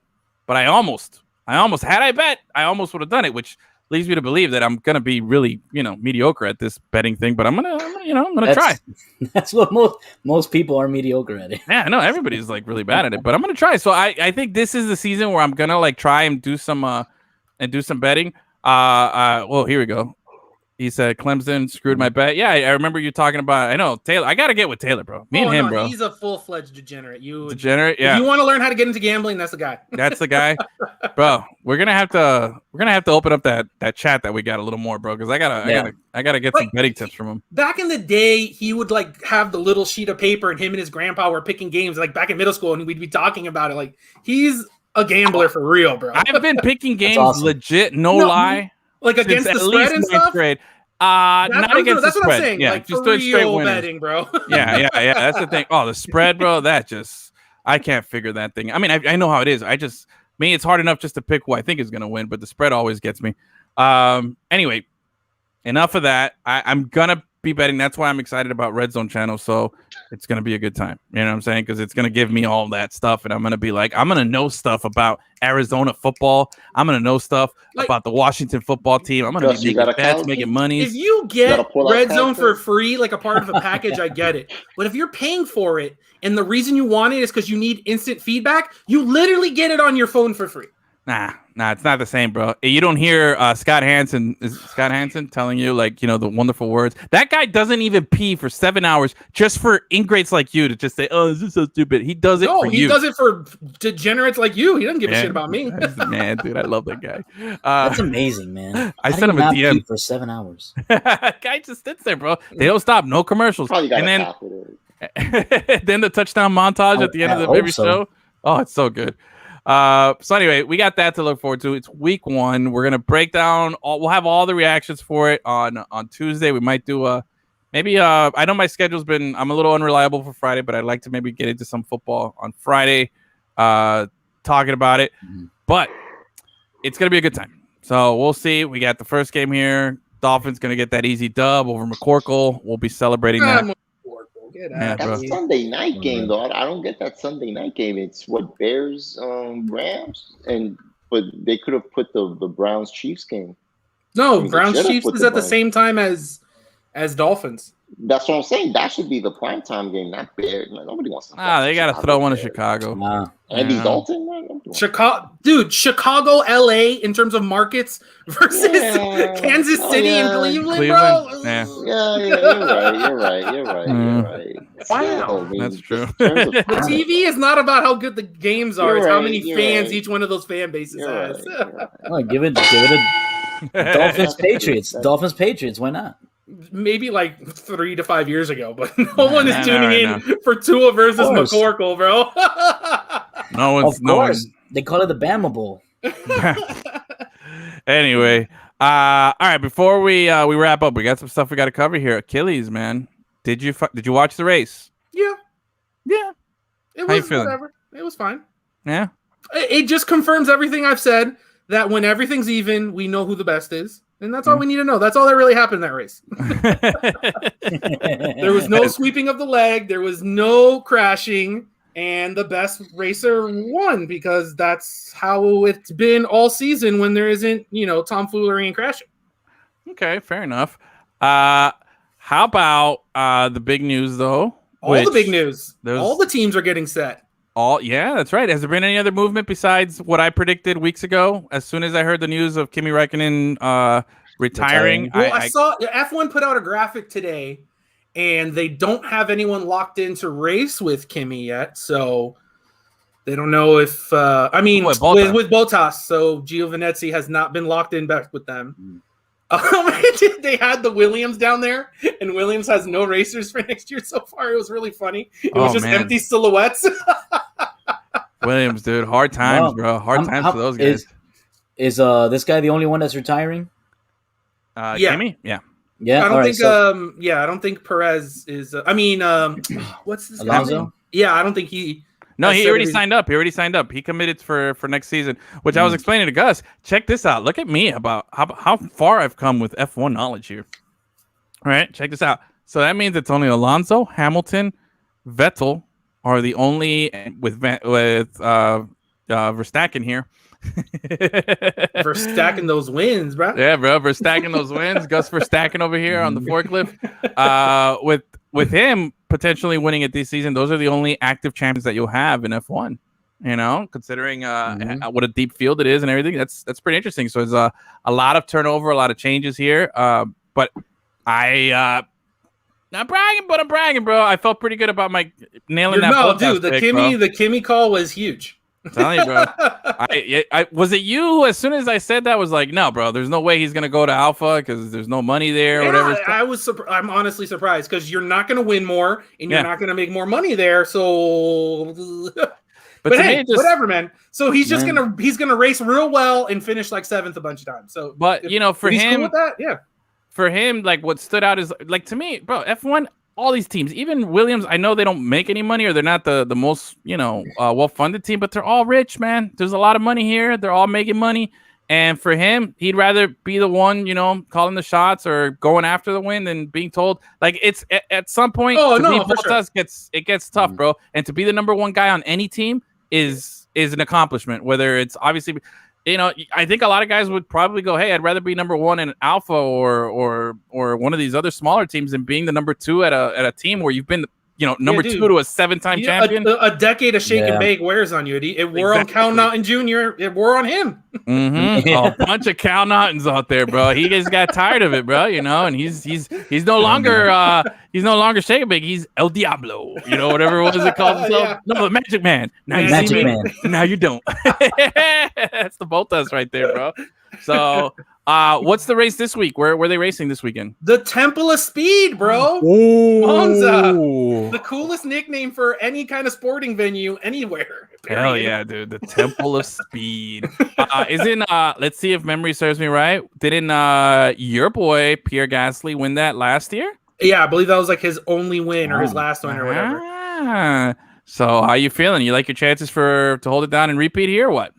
[SPEAKER 3] but I almost had I bet, I almost would have done it, which leads me to believe that I'm gonna be really, you know, mediocre at this betting thing. But I'm gonna try.
[SPEAKER 2] That's what most people are mediocre at it.
[SPEAKER 3] Yeah, I know everybody's like really bad at it, but I'm gonna try. So I think this is the season where I'm gonna like try and do some betting. Well, here we go. He said Clemson screwed my bet. Yeah, I remember you talking about. I know Taylor. I gotta get with Taylor, bro. Me and him, bro.
[SPEAKER 5] He's a full-fledged degenerate.
[SPEAKER 3] Degenerate. Yeah.
[SPEAKER 5] If you want to learn how to get into gambling, that's the guy.
[SPEAKER 3] That's the guy, bro. We're gonna have to open up that chat that we got a little more, bro. Because I gotta get some betting tips from him.
[SPEAKER 5] Back in the day, he would like have the little sheet of paper, and him and his grandpa were picking games like back in middle school, and we'd be talking about it. Like he's a gambler for real, bro.
[SPEAKER 3] I've been picking games legit, no lie.
[SPEAKER 5] Like against the spread and stuff?
[SPEAKER 3] Grade. Not against the spread. That's what I'm saying.
[SPEAKER 5] Yeah, like just doing straight betting, bro.
[SPEAKER 3] yeah. That's the thing. Oh, the spread, bro. I can't figure that thing. I mean, I know how it is. It's hard enough just to pick who I think is going to win, but the spread always gets me. Anyway, enough of that. I'm going to be betting. That's why I'm excited about Red Zone Channel. So it's going to be a good time. You know what I'm saying? Because it's going to give me all that stuff. And I'm going to be like, I'm going to know stuff about Arizona football. I'm going to know stuff about the Washington football team. I'm going to be making bets, making money.
[SPEAKER 5] If you get Red Zone for free, like a part of a package, I get it. But if you're paying for it and the reason you want it is because you need instant feedback, you literally get it on your phone for free.
[SPEAKER 3] Nah, it's not the same, bro. You don't hear Scott Hansen telling you like, you know, the wonderful words. That guy doesn't even pee for 7 hours just for ingrates like you to just say, "Oh, this is so stupid." He does it for you.
[SPEAKER 5] He does it for degenerates like you. He doesn't give a shit about me.
[SPEAKER 3] Man, dude, I love that guy.
[SPEAKER 2] That's amazing, man.
[SPEAKER 3] I sent him a DM
[SPEAKER 2] for 7 hours.
[SPEAKER 3] Guy just sits there, bro. They don't stop. No commercials. And then the touchdown montage at the end of every show. Oh, it's so good. So anyway, we got that to look forward to. It's week 1. We're gonna break down we'll have all the reactions for it on Tuesday. We might do I know my schedule's been I'm a little unreliable for Friday, but I'd like to maybe get into some football on Friday, talking about it. But it's gonna be a good time. So we'll see. We got the first game here. Dolphins gonna get that easy dub over McCorkle. We'll be celebrating that.
[SPEAKER 1] That's a Sunday night game, though. I don't get that Sunday night game. It's what Bears, Rams, but they could have put the Browns Chiefs game.
[SPEAKER 5] No, Browns Chiefs is at the same time as Dolphins.
[SPEAKER 1] That's what I'm saying. That should be the primetime game, not Bears. Nobody wants to.
[SPEAKER 3] They got to throw one to Chicago.
[SPEAKER 1] Andy Dalton,
[SPEAKER 5] Chicago, LA, in terms of markets versus Kansas City and Cleveland, bro.
[SPEAKER 1] You're right.
[SPEAKER 3] Wow, that's true.
[SPEAKER 5] The TV is not about how good the games are; it's how many fans each one of those fan bases has.
[SPEAKER 2] Give it a Dolphins Patriots. Dolphins Patriots. Why not?
[SPEAKER 5] Maybe like 3 to 5 years ago, but no one is tuning in for Tua versus McCorkle, bro.
[SPEAKER 2] Of course. They call it the Bama Bowl.
[SPEAKER 3] Anyway, all right. Before we wrap up, we got some stuff we got to cover here. Achilles, man, did you watch the race?
[SPEAKER 5] Yeah. It was whatever. It was fine.
[SPEAKER 3] Yeah.
[SPEAKER 5] It just confirms everything I've said. That when everything's even, we know who the best is. And that's all we need to know. That's all that really happened in that race. There was no sweeping of the leg. There was no crashing. And the best racer won because that's how it's been all season when there isn't, tomfoolery and crashing.
[SPEAKER 3] Okay, fair enough. How about the big news, though?
[SPEAKER 5] All the big news. All the teams are getting set.
[SPEAKER 3] Yeah, that's right. Has there been any other movement besides what I predicted weeks ago? As soon as I heard the news of Kimi Räikkönen retiring.
[SPEAKER 5] Well, I saw F1 put out a graphic today, and they don't have anyone locked in to race with Kimi yet, so they don't know if with Bottas. So Giovinazzi has not been locked in back with them. They had the Williams down there, and Williams has no racers for next year so far. It was really funny. It was just empty silhouettes.
[SPEAKER 3] Williams, dude, hard times, bro. Hard times for those guys.
[SPEAKER 2] Is this guy the only one that's retiring?
[SPEAKER 5] Yeah.
[SPEAKER 3] Kimmy? Yeah.
[SPEAKER 2] Yeah.
[SPEAKER 5] I don't think. I don't think Perez is. What's this guy's
[SPEAKER 2] Alonso?
[SPEAKER 5] name? Yeah, I don't think he.
[SPEAKER 3] No, he already signed up. He committed for next season, which I was explaining to Gus. Check this out. Look at me about how far I've come with F1 knowledge here. All right, check this out. So that means it's only Alonso, Hamilton, Vettel are the only with Verstappen here.
[SPEAKER 5] Verstappen those wins, bro.
[SPEAKER 3] Yeah, bro. Verstappen those wins. Gus Verstappen over here on the forklift. With him potentially winning it this season, those are the only active champions that you'll have in F1. You know, considering what a deep field it is and everything, that's pretty interesting. So it's a lot of turnover, a lot of changes here. But not bragging, but I'm bragging, bro. I felt pretty good about my nailing that.
[SPEAKER 5] No, dude, the
[SPEAKER 3] pick,
[SPEAKER 5] Kimmy call was huge.
[SPEAKER 3] I'm telling you, bro. I was it you who, as soon as I said that, was like, no, bro, there's no way he's gonna go to Alpha because there's no money there or whatever.
[SPEAKER 5] I'm honestly surprised because you're not gonna win more and you're not gonna make more money there. So, but hey, whatever, man. So he's just gonna race real well and finish like 7th a bunch of times. So,
[SPEAKER 3] but for him,
[SPEAKER 5] cool with that, yeah.
[SPEAKER 3] For him, like what stood out is like to me, bro, F1. All these teams, even Williams, I know they don't make any money or they're not the most, well-funded team, but they're all rich, man. There's a lot of money here. They're all making money. And for him, he'd rather be the one, calling the shots or going after the win than being told. Like, it's at some point, it gets tough, bro. And to be the number one guy on any team is an accomplishment, whether it's obviously – I think a lot of guys would probably go, hey, I'd rather be number one in Alpha or one of these other smaller teams than being the number two at a team where you've been, number two to a 7-time champion.
[SPEAKER 5] A decade of shake and bake wears on you. It wore on Cal Naughton Jr. It wore on him.
[SPEAKER 3] A bunch of Cal Naughtons out there, bro. He just got tired of it, bro. And he's no longer shake and bake. He's El Diablo. Whatever it was it called himself. Yeah. No, the Magic Man. Now you
[SPEAKER 2] Magic
[SPEAKER 3] see me.
[SPEAKER 2] Man.
[SPEAKER 3] Now you don't. That's the both us right there, bro. So. What's the race this week? Where are they racing this weekend?
[SPEAKER 5] The Temple of Speed, bro. Monza. The coolest nickname for any kind of sporting venue anywhere. Period.
[SPEAKER 3] Hell yeah, dude. The Temple of Speed. Let's see if memory serves me right. Didn't your boy Pierre Gasly win that last year?
[SPEAKER 5] Yeah, I believe that was like his only win or his last win or whatever.
[SPEAKER 3] So how you feeling? You like your chances to hold it down and repeat here or what?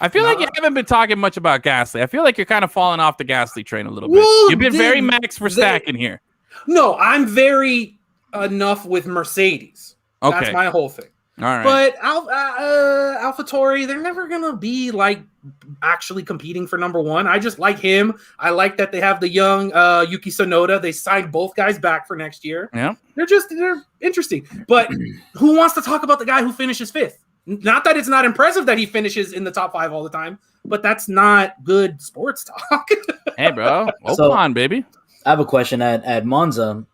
[SPEAKER 3] I feel like you haven't been talking much about Gasly. I feel like you're kind of falling off the Gasly train a little bit. You've been very Max Verstappen here.
[SPEAKER 5] No, I'm very enough with Mercedes. Okay. That's my whole thing.
[SPEAKER 3] All right.
[SPEAKER 5] But AlphaTauri, they're never going to be like actually competing for number one. I just like him. I like that they have the young Yuki Tsunoda. They signed both guys back for next year.
[SPEAKER 3] Yeah.
[SPEAKER 5] They're interesting. But who wants to talk about the guy who finishes 5th? Not that it's not impressive that he finishes in the top 5 all the time, but that's not good sports talk.
[SPEAKER 3] Hey, bro. On, baby.
[SPEAKER 2] I have a question. At Monza,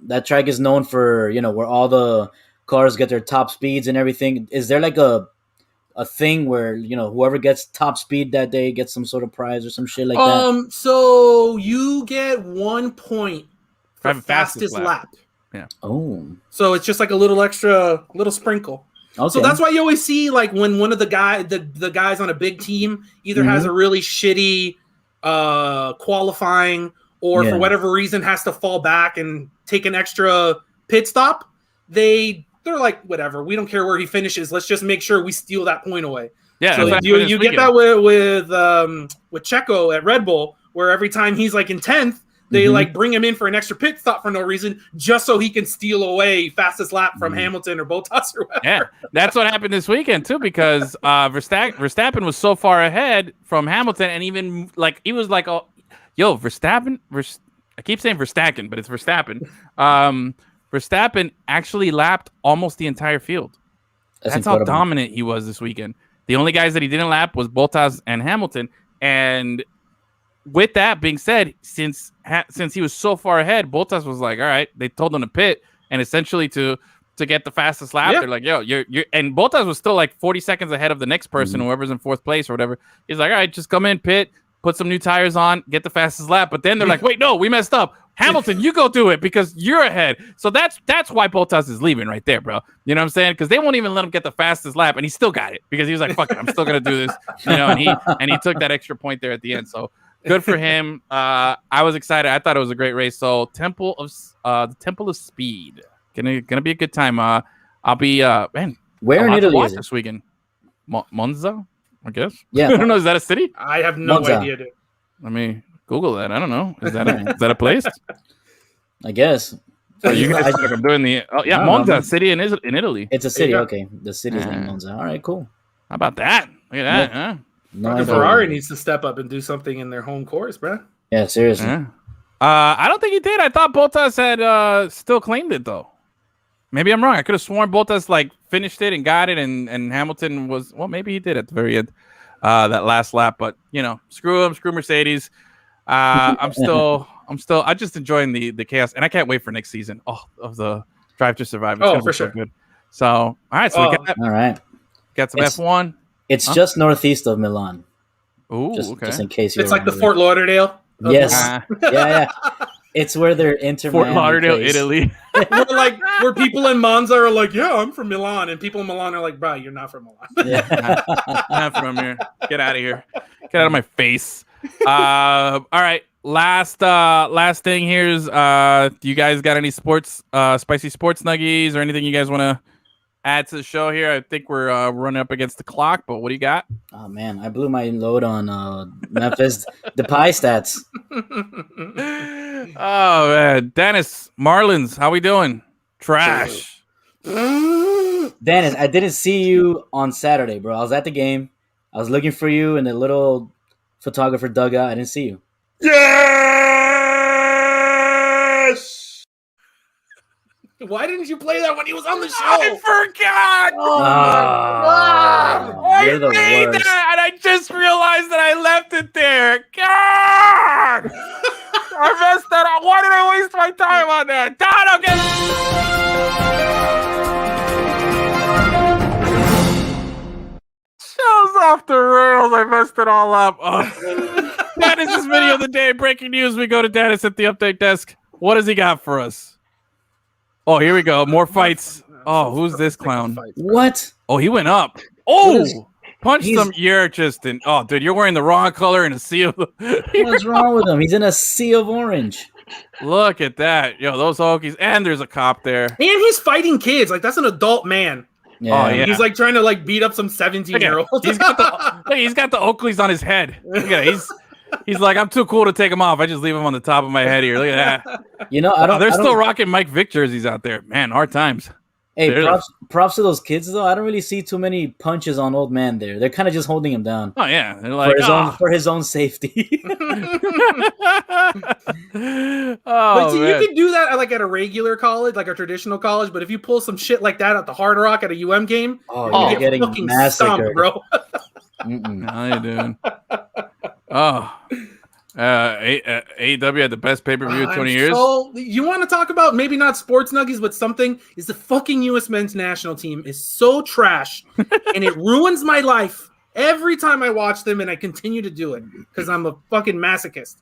[SPEAKER 2] that track is known for, where all the cars get their top speeds and everything. Is there like a thing where, whoever gets top speed that day gets some sort of prize or some shit like that?
[SPEAKER 5] So you get 1 point for fastest lap.
[SPEAKER 3] Yeah.
[SPEAKER 2] Oh.
[SPEAKER 5] So it's just like a little sprinkle. Okay. So that's why you always see like when one of the guys on a big team either has a really shitty qualifying or for whatever reason has to fall back and take an extra pit stop, they're like, whatever, we don't care where he finishes. Let's just make sure we steal that point away.
[SPEAKER 3] Yeah.
[SPEAKER 5] So you get that with Checo at Red Bull, where every time he's like in 10th, they like bring him in for an extra pit stop for no reason, just so he can steal away fastest lap from Hamilton or Bottas or whatever.
[SPEAKER 3] Yeah, that's what happened this weekend too, because Verstappen was so far ahead from Hamilton, and even like he was like, "Oh, yo, Verstappen." I keep saying Verstappen, but it's Verstappen. Verstappen actually lapped almost the entire field. That's how dominant he was this weekend. The only guys that he didn't lap was Bottas and Hamilton, and with that being said, since he was so far ahead, Bottas was like, all right, they told him to pit and essentially to get the fastest lap. Yeah. They're like, yo, you're and Bottas was still like 40 seconds ahead of the next person, whoever's in 4th place or whatever. He's like, all right, just come in, pit, put some new tires on, get the fastest lap. But then they're like, wait, no, we messed up. Hamilton, you go do it because you're ahead. So that's why Bottas is leaving right there, bro. You know what I'm saying? Because they won't even let him get the fastest lap, and he still got it because he was like, "Fuck it, I'm still gonna do this." You know, and he took that extra point there at the end. So good for him. I was excited. I thought it was a great race. So the Temple of Speed, gonna be a good time. I'll be man.
[SPEAKER 2] Where in Italy is it?
[SPEAKER 3] This weekend? Monza, I guess.
[SPEAKER 2] Yeah.
[SPEAKER 3] I don't know. Is that a city?
[SPEAKER 5] I have no
[SPEAKER 2] Monza.
[SPEAKER 5] idea, dude.
[SPEAKER 3] Let me Google that. I don't know. Is that a place?
[SPEAKER 2] I guess.
[SPEAKER 3] So you guys think I'm doing the Monza city in Italy.
[SPEAKER 2] It's a city. Okay, the city's named Monza. All right, cool.
[SPEAKER 3] How about that? Look at that. Huh?
[SPEAKER 2] No,
[SPEAKER 5] Ferrari needs to step up and do something in their home course, bro.
[SPEAKER 2] Yeah, seriously.
[SPEAKER 3] I don't think he did. I thought Bottas had still claimed it though. Maybe I'm wrong. I could have sworn Bottas like finished it and got it, and Hamilton was maybe he did at the very end, that last lap. But you know, screw him, screw Mercedes. I'm just enjoying the chaos, and I can't wait for next season. Of the Drive to Survive. It's
[SPEAKER 5] for sure.
[SPEAKER 3] So good. So all right, so we got some F1.
[SPEAKER 2] It's just northeast of Milan.
[SPEAKER 3] Ooh,
[SPEAKER 2] just in case you.
[SPEAKER 5] It's like the Fort Lauderdale.
[SPEAKER 2] Yes. Yeah. It's where they're Inter
[SPEAKER 3] Fort
[SPEAKER 2] Miami
[SPEAKER 3] Lauderdale,
[SPEAKER 2] plays.
[SPEAKER 3] Italy.
[SPEAKER 5] where people in Monza are like, yeah, I'm from Milan, and people in Milan are like, bro, you're not from Milan.
[SPEAKER 2] Yeah.
[SPEAKER 3] Not from here. Get out of here. Get out of my face. All right. Last thing here's do you guys got any spicy sports nuggies or anything you guys want to add to the show here? I think we're running up against the clock, but what do you got?
[SPEAKER 2] Oh man, I blew my load on Memphis Depay stats.
[SPEAKER 3] Oh man, Dennis, Marlins, how we doing? Trash.
[SPEAKER 2] Dennis, I didn't see you on Saturday, bro. I was at the game. I was looking for you in the little photographer dugout. I didn't see you.
[SPEAKER 4] Yes!
[SPEAKER 5] Why didn't you play that when he was on the show?
[SPEAKER 3] I forgot.
[SPEAKER 2] You're the
[SPEAKER 3] made
[SPEAKER 2] worst.
[SPEAKER 3] that, and I just realized that I left it there. God, I messed that up. Why did I waste my time on that? Donno, show's off the rails. I messed it all up. That is this video of the day. Breaking news. We go to Dennis at the update desk. What does he got for us? Oh, here we go. More fights. Oh, who's this clown?
[SPEAKER 2] What?
[SPEAKER 3] Oh, he went up. Oh, punch some. You're just in. Oh, dude, you're wearing the wrong color in a sea of.
[SPEAKER 2] What's wrong with him? He's in a sea of orange.
[SPEAKER 3] Look at that. Yo, those Hokies. And there's a cop there.
[SPEAKER 5] And he's fighting kids. Like, that's an adult man.
[SPEAKER 2] Yeah.
[SPEAKER 3] Oh, yeah.
[SPEAKER 5] He's like trying to like beat up some 17-year-old.
[SPEAKER 3] He's got the Oakleys on his head. Look at it. He's like, I'm too cool to take them off. I just leave them on the top of my head here. Look at that.
[SPEAKER 2] You know,
[SPEAKER 3] they're still rocking Mike Vick jerseys out there. Man, hard times.
[SPEAKER 2] Hey, props to those kids though. I don't really see too many punches on old man there. They're kind of just holding him down.
[SPEAKER 3] Oh yeah, they're like
[SPEAKER 2] for his own safety.
[SPEAKER 5] But you can do that like at a regular college, like a traditional college. But if you pull some shit like that at the Hard Rock at a game,
[SPEAKER 2] you're getting
[SPEAKER 5] fucking
[SPEAKER 2] massacred,
[SPEAKER 5] stomped, bro.
[SPEAKER 3] How you doing? Oh. AEW had the best pay-per-view in 20 years.
[SPEAKER 5] So you want to talk about maybe not sports nuggies, but something is the fucking U.S. men's national team is so trash, and it ruins my life every time I watch them, and I continue to do it because I'm a fucking masochist.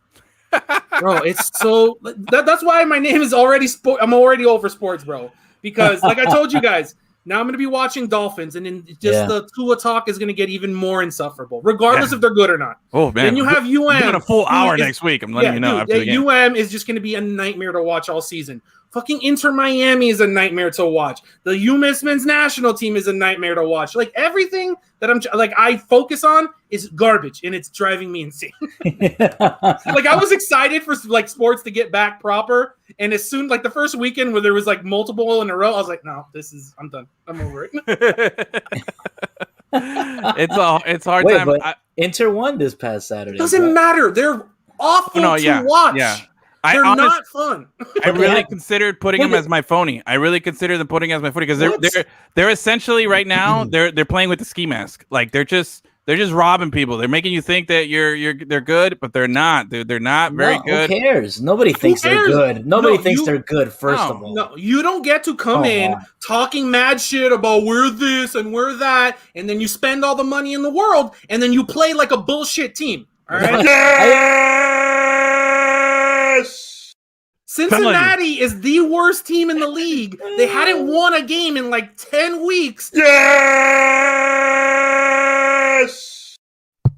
[SPEAKER 5] Bro, it's so that's why my name is already I'm already over sports, bro. Because like I told you guys, now I'm going to be watching Dolphins, and then the Tua talk is going to get even more insufferable, regardless if they're good or not.
[SPEAKER 3] Oh, man.
[SPEAKER 5] Then you have UM.
[SPEAKER 3] Doing a full hour next week. I'm letting you know. After the game.
[SPEAKER 5] UM is just going to be a nightmare to watch all season. Fucking Inter Miami is a nightmare to watch. The U.S. men's national team is a nightmare to watch. Like, everything that I focus on is garbage, and it's driving me insane. Like, I was excited for like sports to get back proper, and as soon like the first weekend where there was like multiple in a row, I was like, no, I'm done. I'm over it.
[SPEAKER 3] It's hard time.
[SPEAKER 2] But Inter won this past Saturday.
[SPEAKER 5] Doesn't matter. They're awful to watch. Yeah. They're not fun.
[SPEAKER 3] I really considered putting them as my phony. I really considered them putting as my phony because they're essentially right now they're playing with the ski mask. Like they're just robbing people. They're making you think that they're good, but they're not. They're not very good.
[SPEAKER 2] Who cares? Nobody thinks they're good. Nobody thinks they're good. First of all,
[SPEAKER 5] no, you don't get to come in talking mad shit about we're this and we're that, and then you spend all the money in the world, and then you play like a bullshit team. All right.
[SPEAKER 4] Yes.
[SPEAKER 5] Cincinnati is the worst team in the league. They hadn't won a game in like 10 weeks.
[SPEAKER 4] Yes.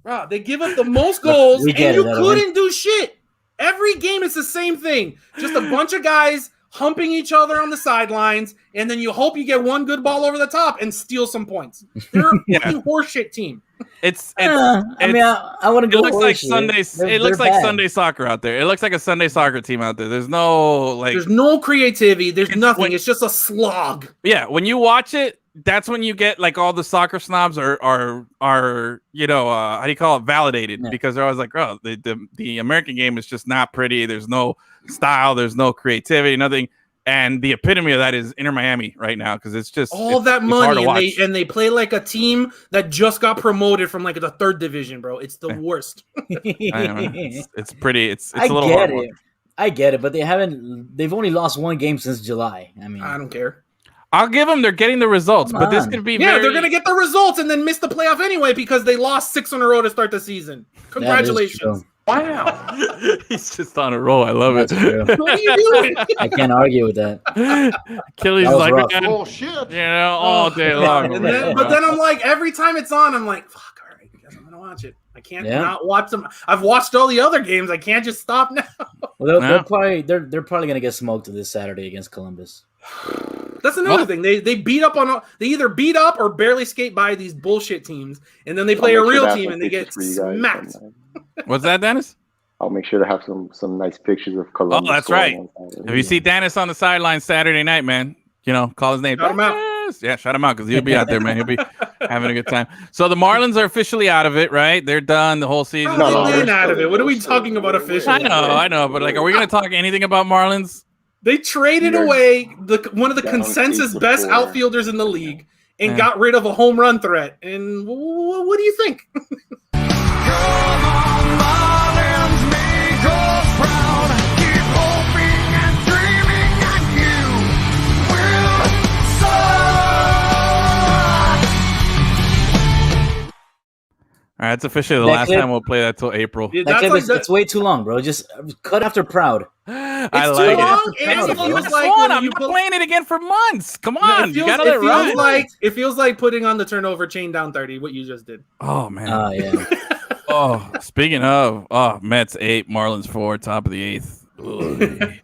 [SPEAKER 5] Bro, they give up the most goals, and you
[SPEAKER 2] That'll
[SPEAKER 5] couldn't do shit. Every game is the same thing. Just a bunch of guys humping each other on the sidelines, and then you hope you get one good ball over the top and steal some points. They're a fucking horseshit team.
[SPEAKER 2] I wouldn't go.
[SPEAKER 3] It looks like Sunday. It looks like Sunday soccer out there. It looks like a Sunday soccer team out there. There's no
[SPEAKER 5] There's no creativity. There's nothing. It's just a slog.
[SPEAKER 3] Yeah, when you watch it, that's when you get like all the soccer snobs are how do you call it, validated, because they're always like, oh, the American game is just not pretty. There's no style. There's no creativity. Nothing. And the epitome of that is Inter Miami right now, because it's just
[SPEAKER 5] all that money, and they play like a team that just got promoted from like the third division, bro. It's the worst.
[SPEAKER 3] I know, it's pretty. It's a little hard work.
[SPEAKER 2] I get it, but they've only lost one game since July. I mean,
[SPEAKER 5] I don't care.
[SPEAKER 3] I'll give them. They're getting the results, but this could be
[SPEAKER 5] they're gonna get the results and then miss the playoff anyway because they lost 6 in a row to start the season. Congratulations.
[SPEAKER 4] Wow.
[SPEAKER 3] He's just on a roll. I love it.
[SPEAKER 5] What are you doing?
[SPEAKER 2] I can't argue with that.
[SPEAKER 3] Achilles like,
[SPEAKER 1] bullshit.
[SPEAKER 3] All day long.
[SPEAKER 5] But then I'm like, every time it's on, I'm like, fuck, all right, I guess I'm gonna watch it. I can't not watch them. I've watched all the other games. I can't just stop now.
[SPEAKER 2] Well, they're probably gonna get smoked this Saturday against Columbus.
[SPEAKER 5] That's another thing. They beat up on. They either beat up or barely skate by these bullshit teams, and then they play a real team and they get smacked.
[SPEAKER 3] What's that, Dennis?
[SPEAKER 1] I'll make sure to have some nice pictures of Columbus.
[SPEAKER 3] Oh, that's right. If you see Dennis on the sideline Saturday night, man, call his name.
[SPEAKER 5] Shout him out.
[SPEAKER 3] Yeah, shout him out, because he'll be out there, man. He'll be having a good time. So the Marlins are officially out of it, right? They're done the whole season.
[SPEAKER 5] They're out of it. What are we talking about officially?
[SPEAKER 3] I know, but are we going to talk anything about Marlins?
[SPEAKER 5] They traded away one of the consensus best outfielders in the league and got rid of a home run threat. And what do you think?
[SPEAKER 3] All right, it's officially the last time we'll play that till April.
[SPEAKER 2] It's way too long, bro. Just cut after Proud.
[SPEAKER 3] I like it. I'm not playing it again for months. Come on, you gotta let it run.
[SPEAKER 5] It feels like putting on the turnover chain down 30. What you just did.
[SPEAKER 3] Oh man.
[SPEAKER 2] Oh yeah.
[SPEAKER 3] Speaking of, Mets 8, Marlins 4, top of the 8th.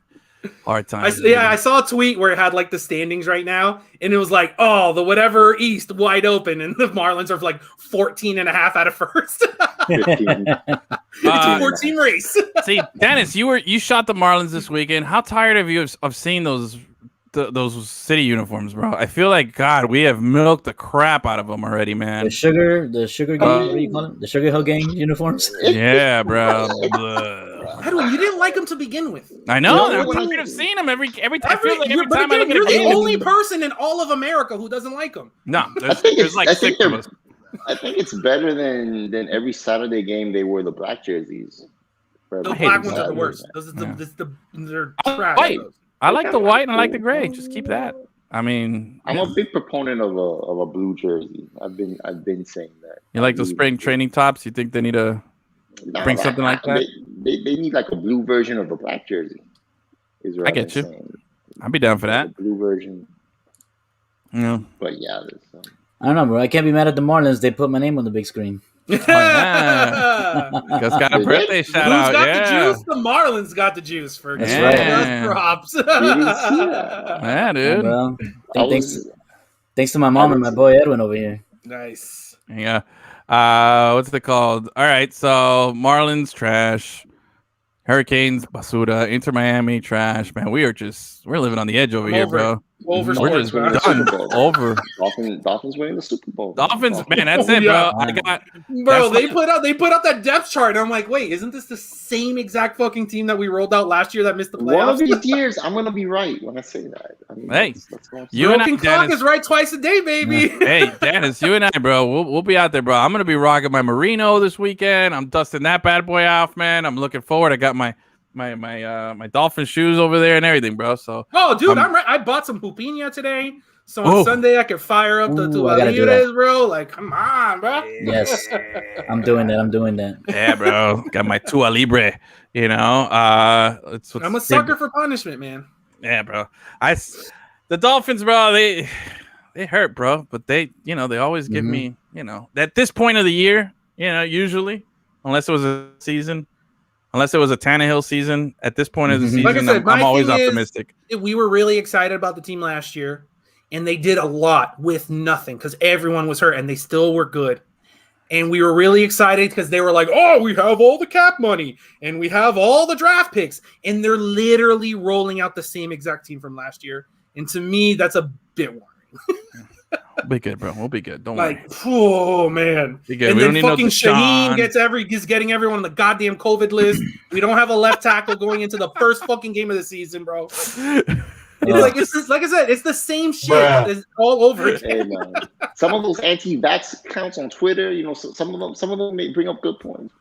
[SPEAKER 3] Hard time.
[SPEAKER 5] I saw a tweet where it had like the standings right now, and it was like, the whatever East wide open, and the Marlins are like 14 and a half out of first.
[SPEAKER 1] 15.
[SPEAKER 5] It's a 14 race.
[SPEAKER 3] See, Dennis, you shot the Marlins this weekend. How tired of you of seeing those city uniforms, bro? I feel like, God, we have milked the crap out of them already, man.
[SPEAKER 2] The sugar game, what do you call it? The Sugar Hill gang uniforms.
[SPEAKER 3] Yeah, bro.
[SPEAKER 5] Edwin, you didn't like them to begin with.
[SPEAKER 3] I know. I'm tired of seeing them every time. I feel like every time I look at
[SPEAKER 5] you're the only person in all of America who doesn't like them.
[SPEAKER 3] No, there's like 6 of us.
[SPEAKER 1] I think it's better than every Saturday game they wear the black jerseys.
[SPEAKER 5] The black ones are the worst. They're trash.
[SPEAKER 3] White. I like the white and I like the gray. Just keep that. I mean,
[SPEAKER 1] I'm a big proponent of a blue jersey. I've been saying that.
[SPEAKER 3] You like the spring training tops? You think they need to bring something like that?
[SPEAKER 1] They need like a blue version of the black jersey.
[SPEAKER 3] I get you. Saying. I'd be down for that.
[SPEAKER 1] Blue version.
[SPEAKER 3] Yeah.
[SPEAKER 1] But yeah.
[SPEAKER 2] I don't know, bro. I can't be mad at the Marlins. They put my name on the big screen.
[SPEAKER 3] Just got a birthday shout out.
[SPEAKER 5] Who's got the juice? The Marlins got the juice for props.
[SPEAKER 3] Yeah, dude.
[SPEAKER 2] Well, thanks to my mom and my boy Edwin over here.
[SPEAKER 5] Nice.
[SPEAKER 3] Yeah. What's it called? All right. So Marlins trash. Hurricanes basura. Inter Miami trash. Man, we're living on the edge over here, bro.
[SPEAKER 5] We're
[SPEAKER 3] just done. Over.
[SPEAKER 1] Dolphins winning the Super Bowl.
[SPEAKER 3] Dolphins, man, that's it, bro.
[SPEAKER 5] They put out that depth chart. And I'm like, wait, isn't this the same exact fucking team that we rolled out last year that missed the playoffs?
[SPEAKER 1] One of these years, I'm gonna be right when I say that. I mean,
[SPEAKER 3] hey,
[SPEAKER 5] you and I, clock is right twice a day, baby.
[SPEAKER 3] Hey, Dennis, you and I, bro, we'll be out there, bro. I'm gonna be rocking my Merino this weekend. I'm dusting that bad boy off, man. I'm looking forward. I got my Dolphin shoes over there and everything, bro. So
[SPEAKER 5] dude, I bought some Pupina today. So on Sunday, I could fire up the Tua Libres, bro. Like, come on, bro.
[SPEAKER 2] Yes, I'm doing that.
[SPEAKER 3] Yeah, bro. Got my Tua Libre. You know,
[SPEAKER 5] I'm a sucker for punishment, man.
[SPEAKER 3] Yeah, bro. The Dolphins, bro. They hurt, bro. But they always give me, at this point of the year, usually, unless it was a season. Unless it was a Tannehill season, at this point of the season, like I said, I'm always optimistic.
[SPEAKER 5] We were really excited about the team last year, and they did a lot with nothing because everyone was hurt, and they still were good. And we were really excited because they were like, oh, we have all the cap money, and we have all the draft picks. And they're literally rolling out the same exact team from last year. And to me, that's a bit worrying.
[SPEAKER 3] We'll be good, bro. We'll be good. Don't worry.
[SPEAKER 5] Oh man.
[SPEAKER 3] Be good.
[SPEAKER 5] And
[SPEAKER 3] we
[SPEAKER 5] then
[SPEAKER 3] don't
[SPEAKER 5] fucking
[SPEAKER 3] need
[SPEAKER 5] Shaheen gets getting everyone on the goddamn COVID list. We don't have a left tackle going into the first fucking game of the season, bro. It's like I said, it's the same shit all over again.
[SPEAKER 1] Hey, man. Some of those anti-vax accounts on Twitter, some of them may bring up good points.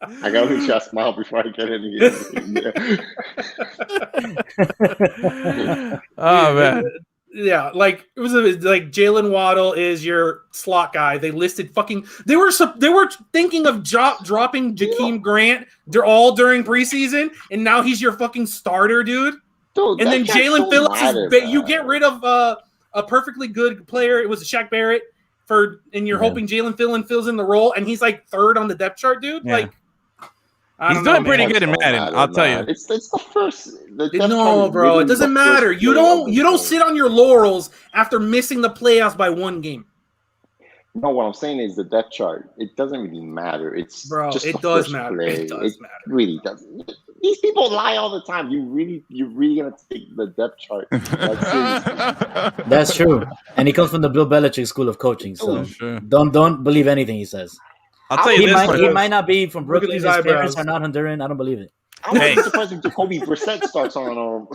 [SPEAKER 1] I gotta make sure I smile before I get in
[SPEAKER 3] here. Oh man.
[SPEAKER 5] Yeah, like it was like Jalen Waddle is your slot guy. They listed they were thinking of dropping Jakeem Grant. They're all during preseason, and now he's your fucking starter, dude. And then Jalen Phillips you get rid of a perfectly good player. It was Shaq Barrett and you're hoping Jalen fills in the role, and he's like third on the depth chart, dude. Yeah. Like.
[SPEAKER 3] He's doing pretty good in Madden. I'll tell you.
[SPEAKER 1] It's the first.
[SPEAKER 5] No, bro, it doesn't matter. You don't sit on your laurels after missing the playoffs by one game.
[SPEAKER 1] No, what I'm saying is the depth chart. It doesn't really matter. It
[SPEAKER 5] does matter. It does matter.
[SPEAKER 1] It really doesn't. These people lie all the time. You're really gonna take the depth chart?
[SPEAKER 2] That's true. And he comes from the Bill Belichick School of Coaching, so don't believe anything he says.
[SPEAKER 3] I'll tell you
[SPEAKER 2] he might not be from Brooklyn. His parents are not Honduran. I don't believe it.
[SPEAKER 1] I would be surprised if Jacoby Brissett starts on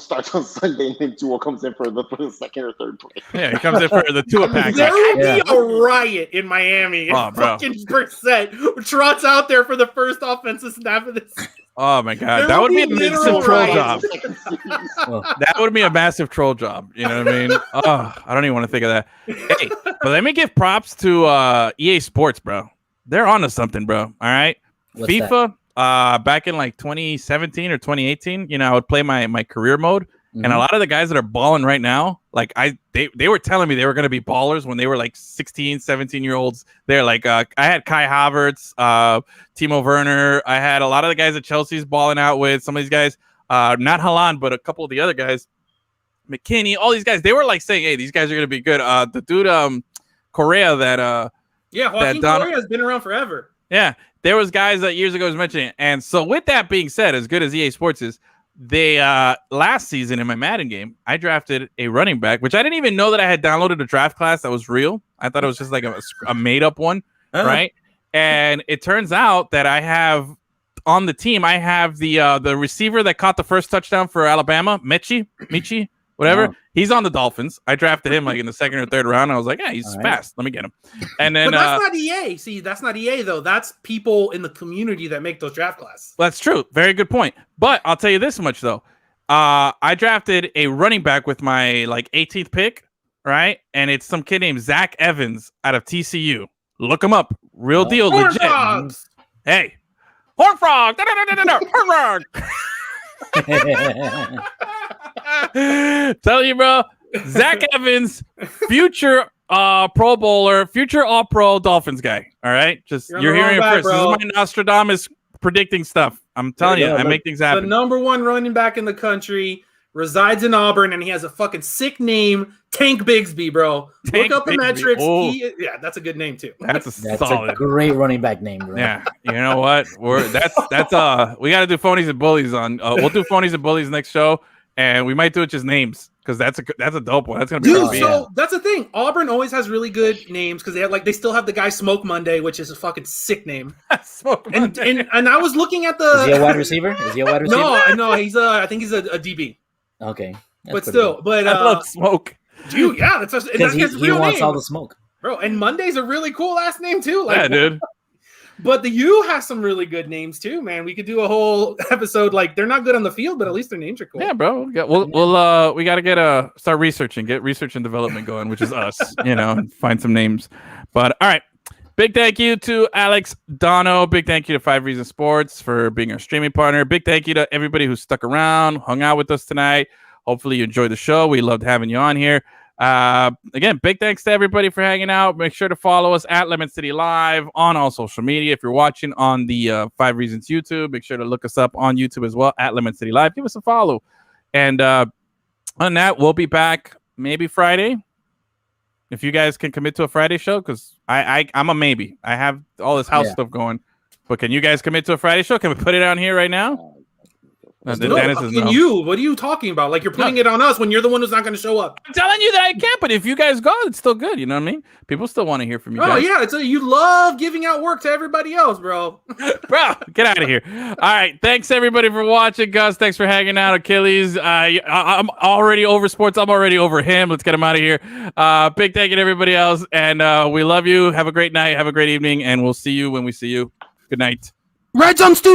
[SPEAKER 1] Sunday and then Tua comes in for the second or third play.
[SPEAKER 3] Yeah, he comes in for the Tua package.
[SPEAKER 5] There will be a riot in Miami if fucking Brissett trots out there for the first offensive snap of this.
[SPEAKER 3] Oh my god, that would be a massive troll job. That would be a massive troll job. You know what I mean? Oh, I don't even want to think of that. Hey, but let me give props to EA Sports, bro. They're onto something, bro. All right.
[SPEAKER 2] What's
[SPEAKER 3] FIFA, back in like 2017 or 2018, I would play my career mode. And a lot of the guys that are balling right now, like they were telling me they were going to be ballers when they were like 16, 17-year-olds. They're like, I had Kai Havertz, Timo Werner. I had a lot of the guys at Chelsea's balling out with some of these guys, not Haaland, but a couple of the other guys, McKinney, all these guys. They were like saying, hey, these guys are going to be good. The dude, Correa that,
[SPEAKER 5] Joaquin Correa has been around forever.
[SPEAKER 3] Yeah, there was guys that years ago was mentioning it. And so with that being said, as good as EA Sports is, they last season in my Madden game, I drafted a running back, which I didn't even know that I had downloaded a draft class that was real. I thought it was just like a made up one, right? And it turns out that I have on the team, I have the receiver that caught the first touchdown for Alabama, Michi, whatever. Oh. He's on the Dolphins. I drafted him like in the second or third round. I was like, yeah, he's fast. Let me get him. And then
[SPEAKER 5] but that's not EA. See, that's not EA though. That's people in the community that make those draft classes.
[SPEAKER 3] That's true. Very good point. But I'll tell you this much though. I drafted a running back with my like 18th pick, right? And it's some kid named Zach Evans out of TCU. Look him up. Real deal. Legit.
[SPEAKER 5] Frogs.
[SPEAKER 3] Hey. Horn frog. Horn frog. Tell you, bro, Zach Evans, future Pro Bowler, future All-Pro Dolphins guy. All right, you're hearing it first. Bro. This is my Nostradamus predicting stuff. I'm telling you, I make things happen.
[SPEAKER 5] The number one running back in the country resides in Auburn, and he has a fucking sick name, Tank Bigsby, bro. Look up the metrics.
[SPEAKER 3] Oh.
[SPEAKER 5] That's a good name too.
[SPEAKER 2] That's a great running back name, bro.
[SPEAKER 3] Yeah, you know what? That's we got to do phonies and bullies on. We'll do phonies and bullies next show, and we might do it just names because that's a dope one. That's gonna be
[SPEAKER 5] that's the thing. Auburn always has really good names because they still have the guy Smoke Monday, which is a fucking sick name.
[SPEAKER 3] Smoke Monday.
[SPEAKER 5] And I was looking at the.
[SPEAKER 2] Is he a wide receiver?
[SPEAKER 5] No, he's I think he's a DB.
[SPEAKER 2] Okay,
[SPEAKER 5] but still,
[SPEAKER 3] I love Smoke.
[SPEAKER 5] Dude, yeah, that's his
[SPEAKER 2] he
[SPEAKER 5] real
[SPEAKER 2] wants
[SPEAKER 5] name.
[SPEAKER 2] all the smoke,
[SPEAKER 5] bro. And Monday's a really cool last name too. Like,
[SPEAKER 3] yeah, dude.
[SPEAKER 5] But the U has some really good names too, man. We could do a whole episode like they're not good on the field, but at least their names are cool.
[SPEAKER 3] Yeah, bro. We got to start researching, get research and development going, which is us, and find some names. But all right. Big thank you to Alex Donno. Big thank you to 5 Reasons Sports for being our streaming partner. Big thank you to everybody who stuck around, hung out with us tonight. Hopefully you enjoyed the show. We loved having you on here. Again, big thanks to everybody for hanging out. Make sure to follow us at Lemon City Live on all social media. If you're watching on the 5 Reasons YouTube, make sure to look us up on YouTube as well at Lemon City Live. Give us a follow. And on that, we'll be back maybe Friday. If you guys can commit to a Friday show, because I'm a maybe. I have all this house stuff going. But can you guys commit to a Friday show? Can we put it on here right now?
[SPEAKER 5] Dennis is no. You. What are you talking about? Like you're putting it on us when you're the one who's not going to show up.
[SPEAKER 3] I'm telling you that I can't, but if you guys go, it's still good. You know what I mean? People still want to hear from you guys.
[SPEAKER 5] Yeah. You love giving out work to everybody else, bro.
[SPEAKER 3] Bro, get out of here. All right. Thanks, everybody, for watching. Gus, thanks for hanging out. Achilles, I'm already over sports. I'm already over him. Let's get him out of here. Big thank you to everybody else. And we love you. Have a great night. Have a great evening. And we'll see you when we see you. Good night.
[SPEAKER 5] Red Zone Studio.